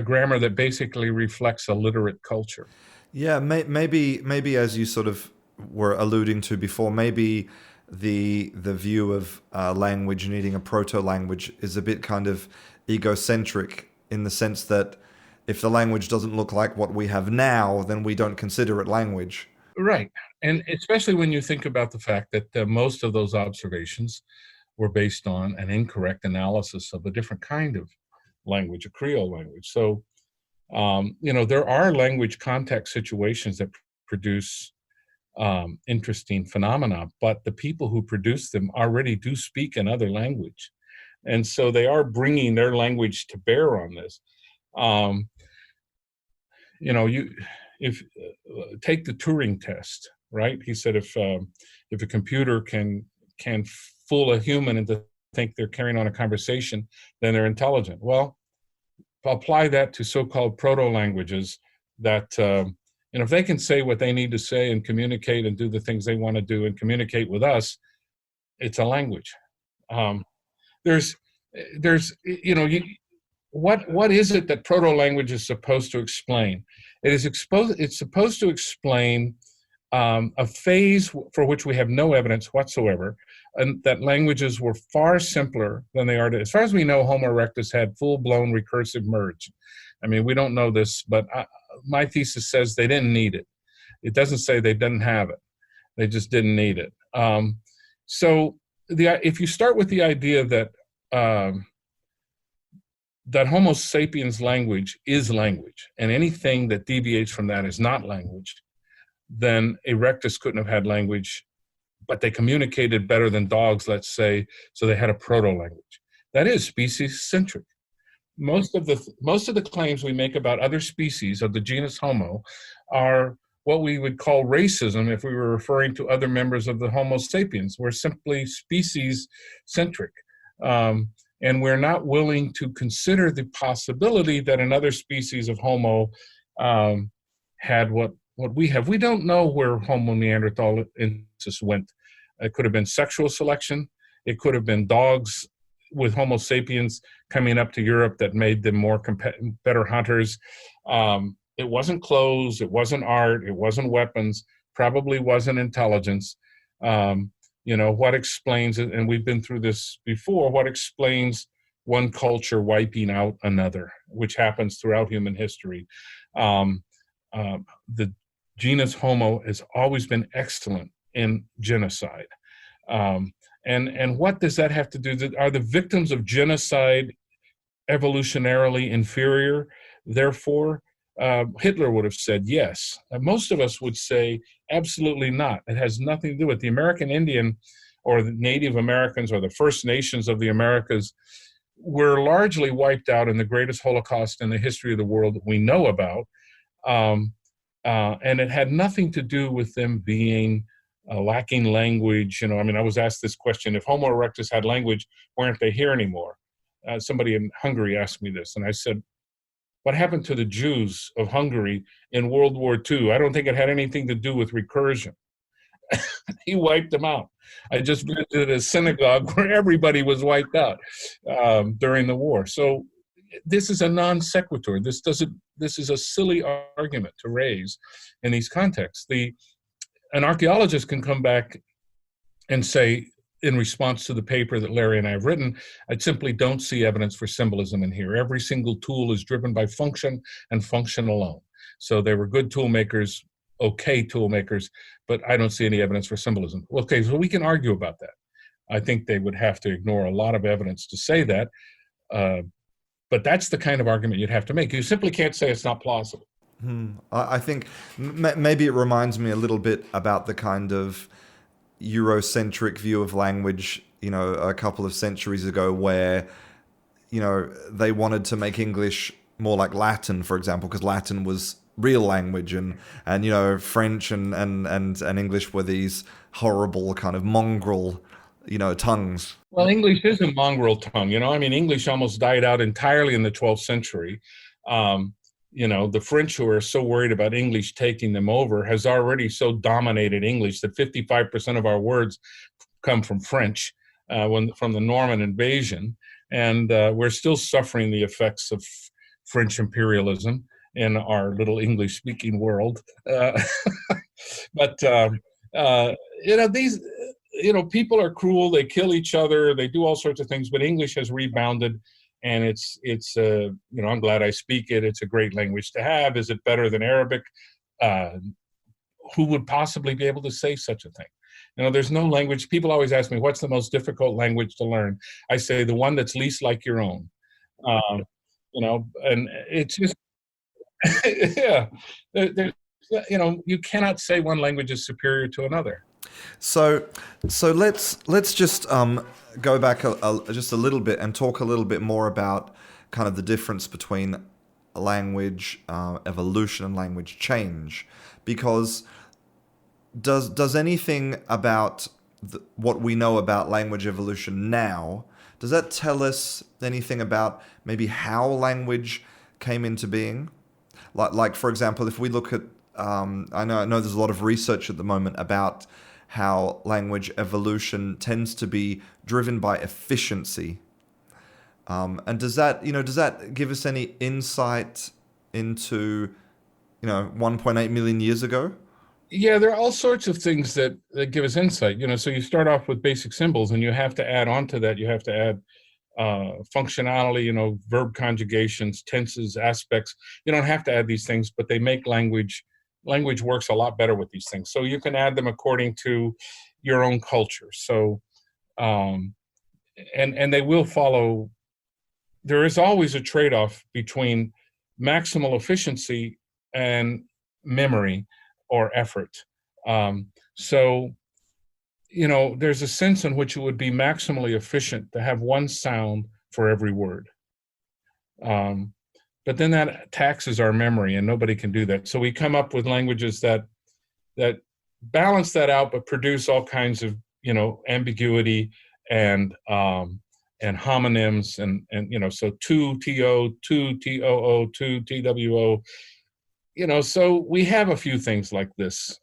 grammar that basically reflects a literate culture. Yeah, maybe as you sort of were alluding to before, maybe the view of language needing a proto-language is a bit kind of egocentric in the sense that if the language doesn't look like what we have now, then we don't consider it language. Right. And especially when you think about the fact that most of those observations were based on an incorrect analysis of a different kind of language, a Creole language. So, you know, there are language context situations that produce interesting phenomena, but the people who produce them already do speak another language. And so they are bringing their language to bear on this. You know, if take the Turing test, right? He said if a computer can fool a human into think they're carrying on a conversation, then they're intelligent. Well, apply that to so-called proto-languages that, you know, if they can say what they need to say and communicate and do the things they want to do and communicate with us, it's a language. There's, you know, what is it that proto-language is supposed to explain? It's supposed to explain a phase for which we have no evidence whatsoever, and that languages were far simpler than they are today. As far as we know, Homo erectus had full-blown recursive merge. I mean, we don't know this, but my thesis says they didn't need it. It doesn't say they didn't have it. They just didn't need it. So if you start with the idea that that Homo sapiens language is language, and anything that deviates from that is not language, then erectus couldn't have had language, but they communicated better than dogs, let's say, so they had a proto-language. That is species-centric. Most of the claims we make about other species of the genus Homo are what we would call racism if we were referring to other members of the Homo sapiens. We're simply species-centric. And we're not willing to consider the possibility that another species of Homo had what we have. We don't know where Homo neanderthalensis went. It could have been sexual selection. It could have been dogs with Homo sapiens coming up to Europe that made them better hunters. It wasn't clothes, it wasn't art, it wasn't weapons, probably wasn't intelligence. What explains it, and we've been through this before, what explains one culture wiping out another, which happens throughout human history. The genus Homo has always been excellent in genocide. And what does that have to do? Are the victims of genocide evolutionarily inferior? Therefore, Hitler would have said yes. Most of us would say absolutely not. It has nothing to do with the American Indian or the Native Americans or the First Nations of the Americas were largely wiped out in the greatest Holocaust in the history of the world that we know about. And it had nothing to do with them being lacking language. I was asked this question: if Homo erectus had language, why aren't they here anymore? Somebody in Hungary asked me this, and I said, what happened to the Jews of Hungary in World War II? I don't think it had anything to do with recursion. He wiped them out. I just visited a synagogue where everybody was wiped out during the war. So this is a non sequitur. This is a silly argument to raise in these contexts. An archaeologist can come back and say, in response to the paper that Larry and I have written, I simply don't see evidence for symbolism in here. Every single tool is driven by function and function alone. So they were good tool makers, okay tool makers, but I don't see any evidence for symbolism. Okay, so we can argue about that. I think they would have to ignore a lot of evidence to say that, but that's the kind of argument you'd have to make. You simply can't say it's not plausible. I think maybe it reminds me a little bit about the kind of Eurocentric view of language, a couple of centuries ago, where, they wanted to make English more like Latin, for example, because Latin was real language, and French and English were these horrible kind of mongrel, tongues. Well, English is a mongrel tongue. English almost died out entirely in the 12th century. The French, who are so worried about English taking them over, has already so dominated English that 55% of our words come from French, from the Norman invasion. And we're still suffering the effects of French imperialism in our little English-speaking world. But people are cruel, they kill each other, they do all sorts of things, but English has rebounded. And it's I'm glad I speak it. It's a great language to have. Is it better than Arabic? Who would possibly be able to say such a thing? There's no language. People always ask me, what's the most difficult language to learn? I say the one that's least like your own. And it's just, yeah. You cannot say one language is superior to another. So let's just go back just a little bit and talk a little bit more about kind of the difference between language evolution and language change, because does anything about what we know about language evolution now, does that tell us anything about maybe how language came into being? Like for example, if we look at I know there's a lot of research at the moment about how language evolution tends to be driven by efficiency. And does that give us any insight into, 1.8 million years ago? Yeah, there are all sorts of things that give us insight. So you start off with basic symbols, and you have to add on to that. You have to add functionality, verb conjugations, tenses, aspects. You don't have to add these things, but they make language works a lot better with these things. So you can add them according to your own culture. So, and they will follow. There is always a trade-off between maximal efficiency and memory or effort. So, there's a sense in which it would be maximally efficient to have one sound for every word. But then that taxes our memory, and nobody can do that. So we come up with languages that balance that out, but produce all kinds of ambiguity and homonyms and so two to, two too, two two. So we have a few things like this.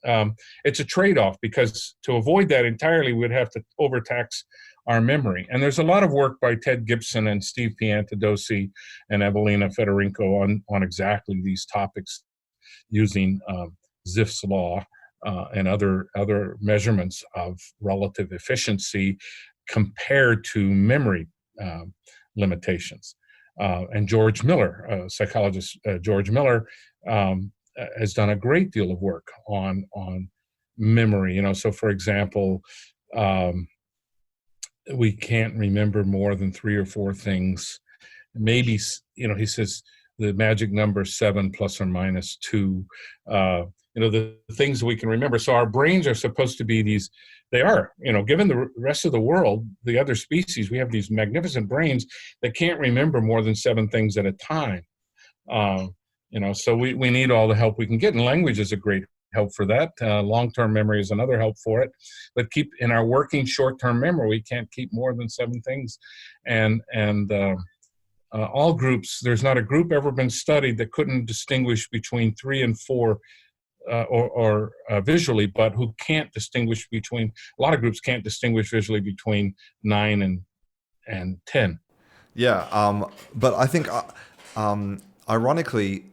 It's a trade-off, because to avoid that entirely, we'd have to overtax our memory. And there's a lot of work by Ted Gibson and Steve Piantadosi and Evelina Federico on exactly these topics, using Zipf's law and other measurements of relative efficiency compared to memory limitations. And George Miller, psychologist George Miller, has done a great deal of work on memory. So for example, we can't remember more than 3 or 4 things. Maybe, he says the magic number 7 plus or minus 2, the things we can remember. So our brains are supposed to be these, they are, given the rest of the world, the other species, we have these magnificent brains that can't remember more than 7 things at a time. So we need all the help we can get, and language is a great help for that. Long-term memory is another help for it. But keep in our working short-term memory, we can't keep more than 7 things. And all groups, there's not a group ever been studied that couldn't distinguish between 3 and 4 or visually, but who can't distinguish between, a lot of groups can't distinguish visually between 9 and 10. Yeah, but I think, ironically,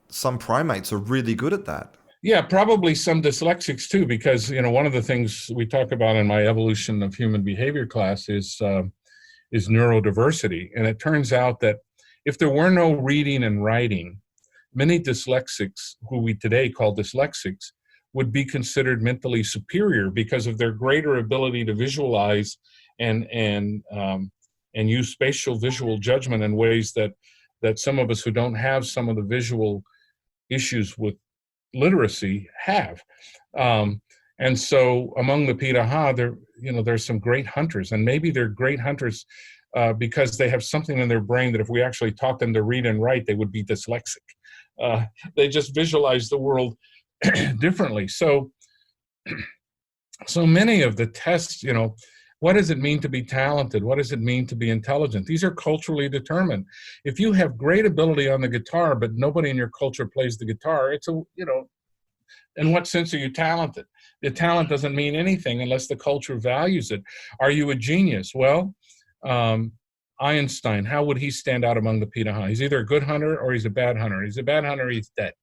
some primates are really good at that. Yeah, probably some dyslexics too, because one of the things we talk about in my evolution of human behavior class is neurodiversity, and it turns out that if there were no reading and writing, many dyslexics, who we today call dyslexics, would be considered mentally superior because of their greater ability to visualize and use spatial visual judgment in ways that some of us who don't have some of the visual issues with literacy have. And so among the Piraha, there's some great hunters, and maybe they're great hunters because they have something in their brain that if we actually taught them to read and write, they would be dyslexic. They just visualize the world differently. So many of the tests, what does it mean to be talented? What does it mean to be intelligent? These are culturally determined. If you have great ability on the guitar, but nobody in your culture plays the guitar, it's in what sense are you talented? The talent doesn't mean anything unless the culture values it. Are you a genius? Well, Einstein, how would he stand out among the Piraha? He's either a good hunter or he's a bad hunter. He's a bad hunter, he's dead.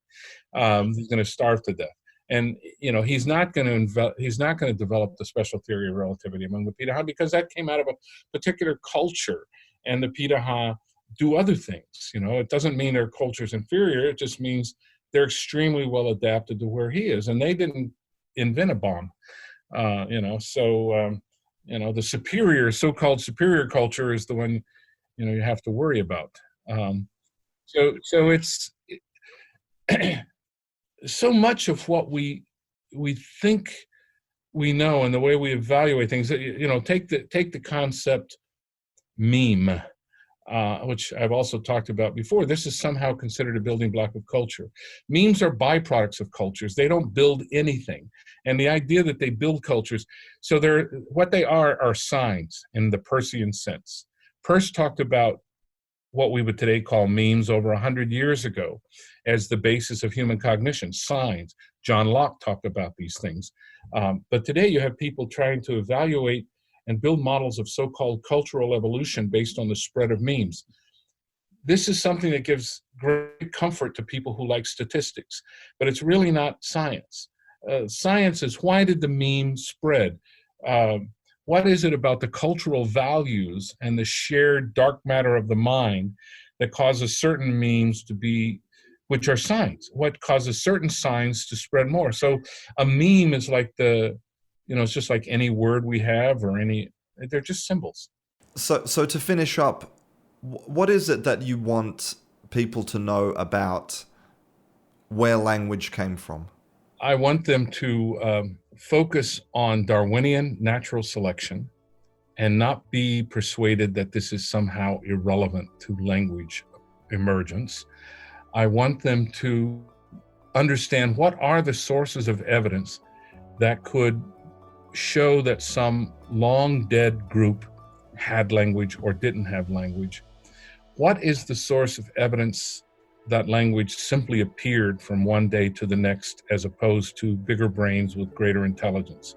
He's going to starve to death. And he's not going to develop the special theory of relativity among the Piraha, because that came out of a particular culture, and the Piraha do other things. It doesn't mean their culture is inferior. It just means they're extremely well adapted to where he is, and they didn't invent a bomb. The superior, so-called superior culture is the one you have to worry about. So it's so much of what we think we know and the way we evaluate things. Take the concept meme, which I've also talked about before. This is somehow considered a building block of culture. Memes are byproducts of cultures. They don't build anything. And the idea that they build cultures, so what they are signs in the Peircean sense. Peirce talked about what we would today call memes over 100 years ago as the basis of human cognition, signs. John Locke talked about these things. But today you have people trying to evaluate and build models of so-called cultural evolution based on the spread of memes. This is something that gives great comfort to people who like statistics, but it's really not science. Science is, why did the meme spread? What is it about the cultural values and the shared dark matter of the mind that causes certain memes to be, which are signs? What causes certain signs to spread more? So a meme is like it's just like any word we have, they're just symbols. So to finish up, what is it that you want people to know about where language came from? I want them to focus on Darwinian natural selection and not be persuaded that this is somehow irrelevant to language emergence. I want them to understand what are the sources of evidence that could show that some long dead group had language or didn't have language. What is the source of evidence that language simply appeared from one day to the next, as opposed to bigger brains with greater intelligence?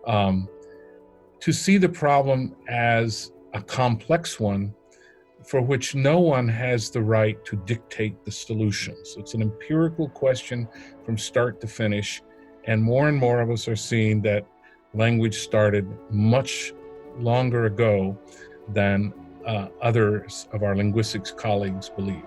To see the problem as a complex one for which no one has the right to dictate the solutions. It's an empirical question from start to finish, and more of us are seeing that language started much longer ago than others of our linguistics colleagues believe.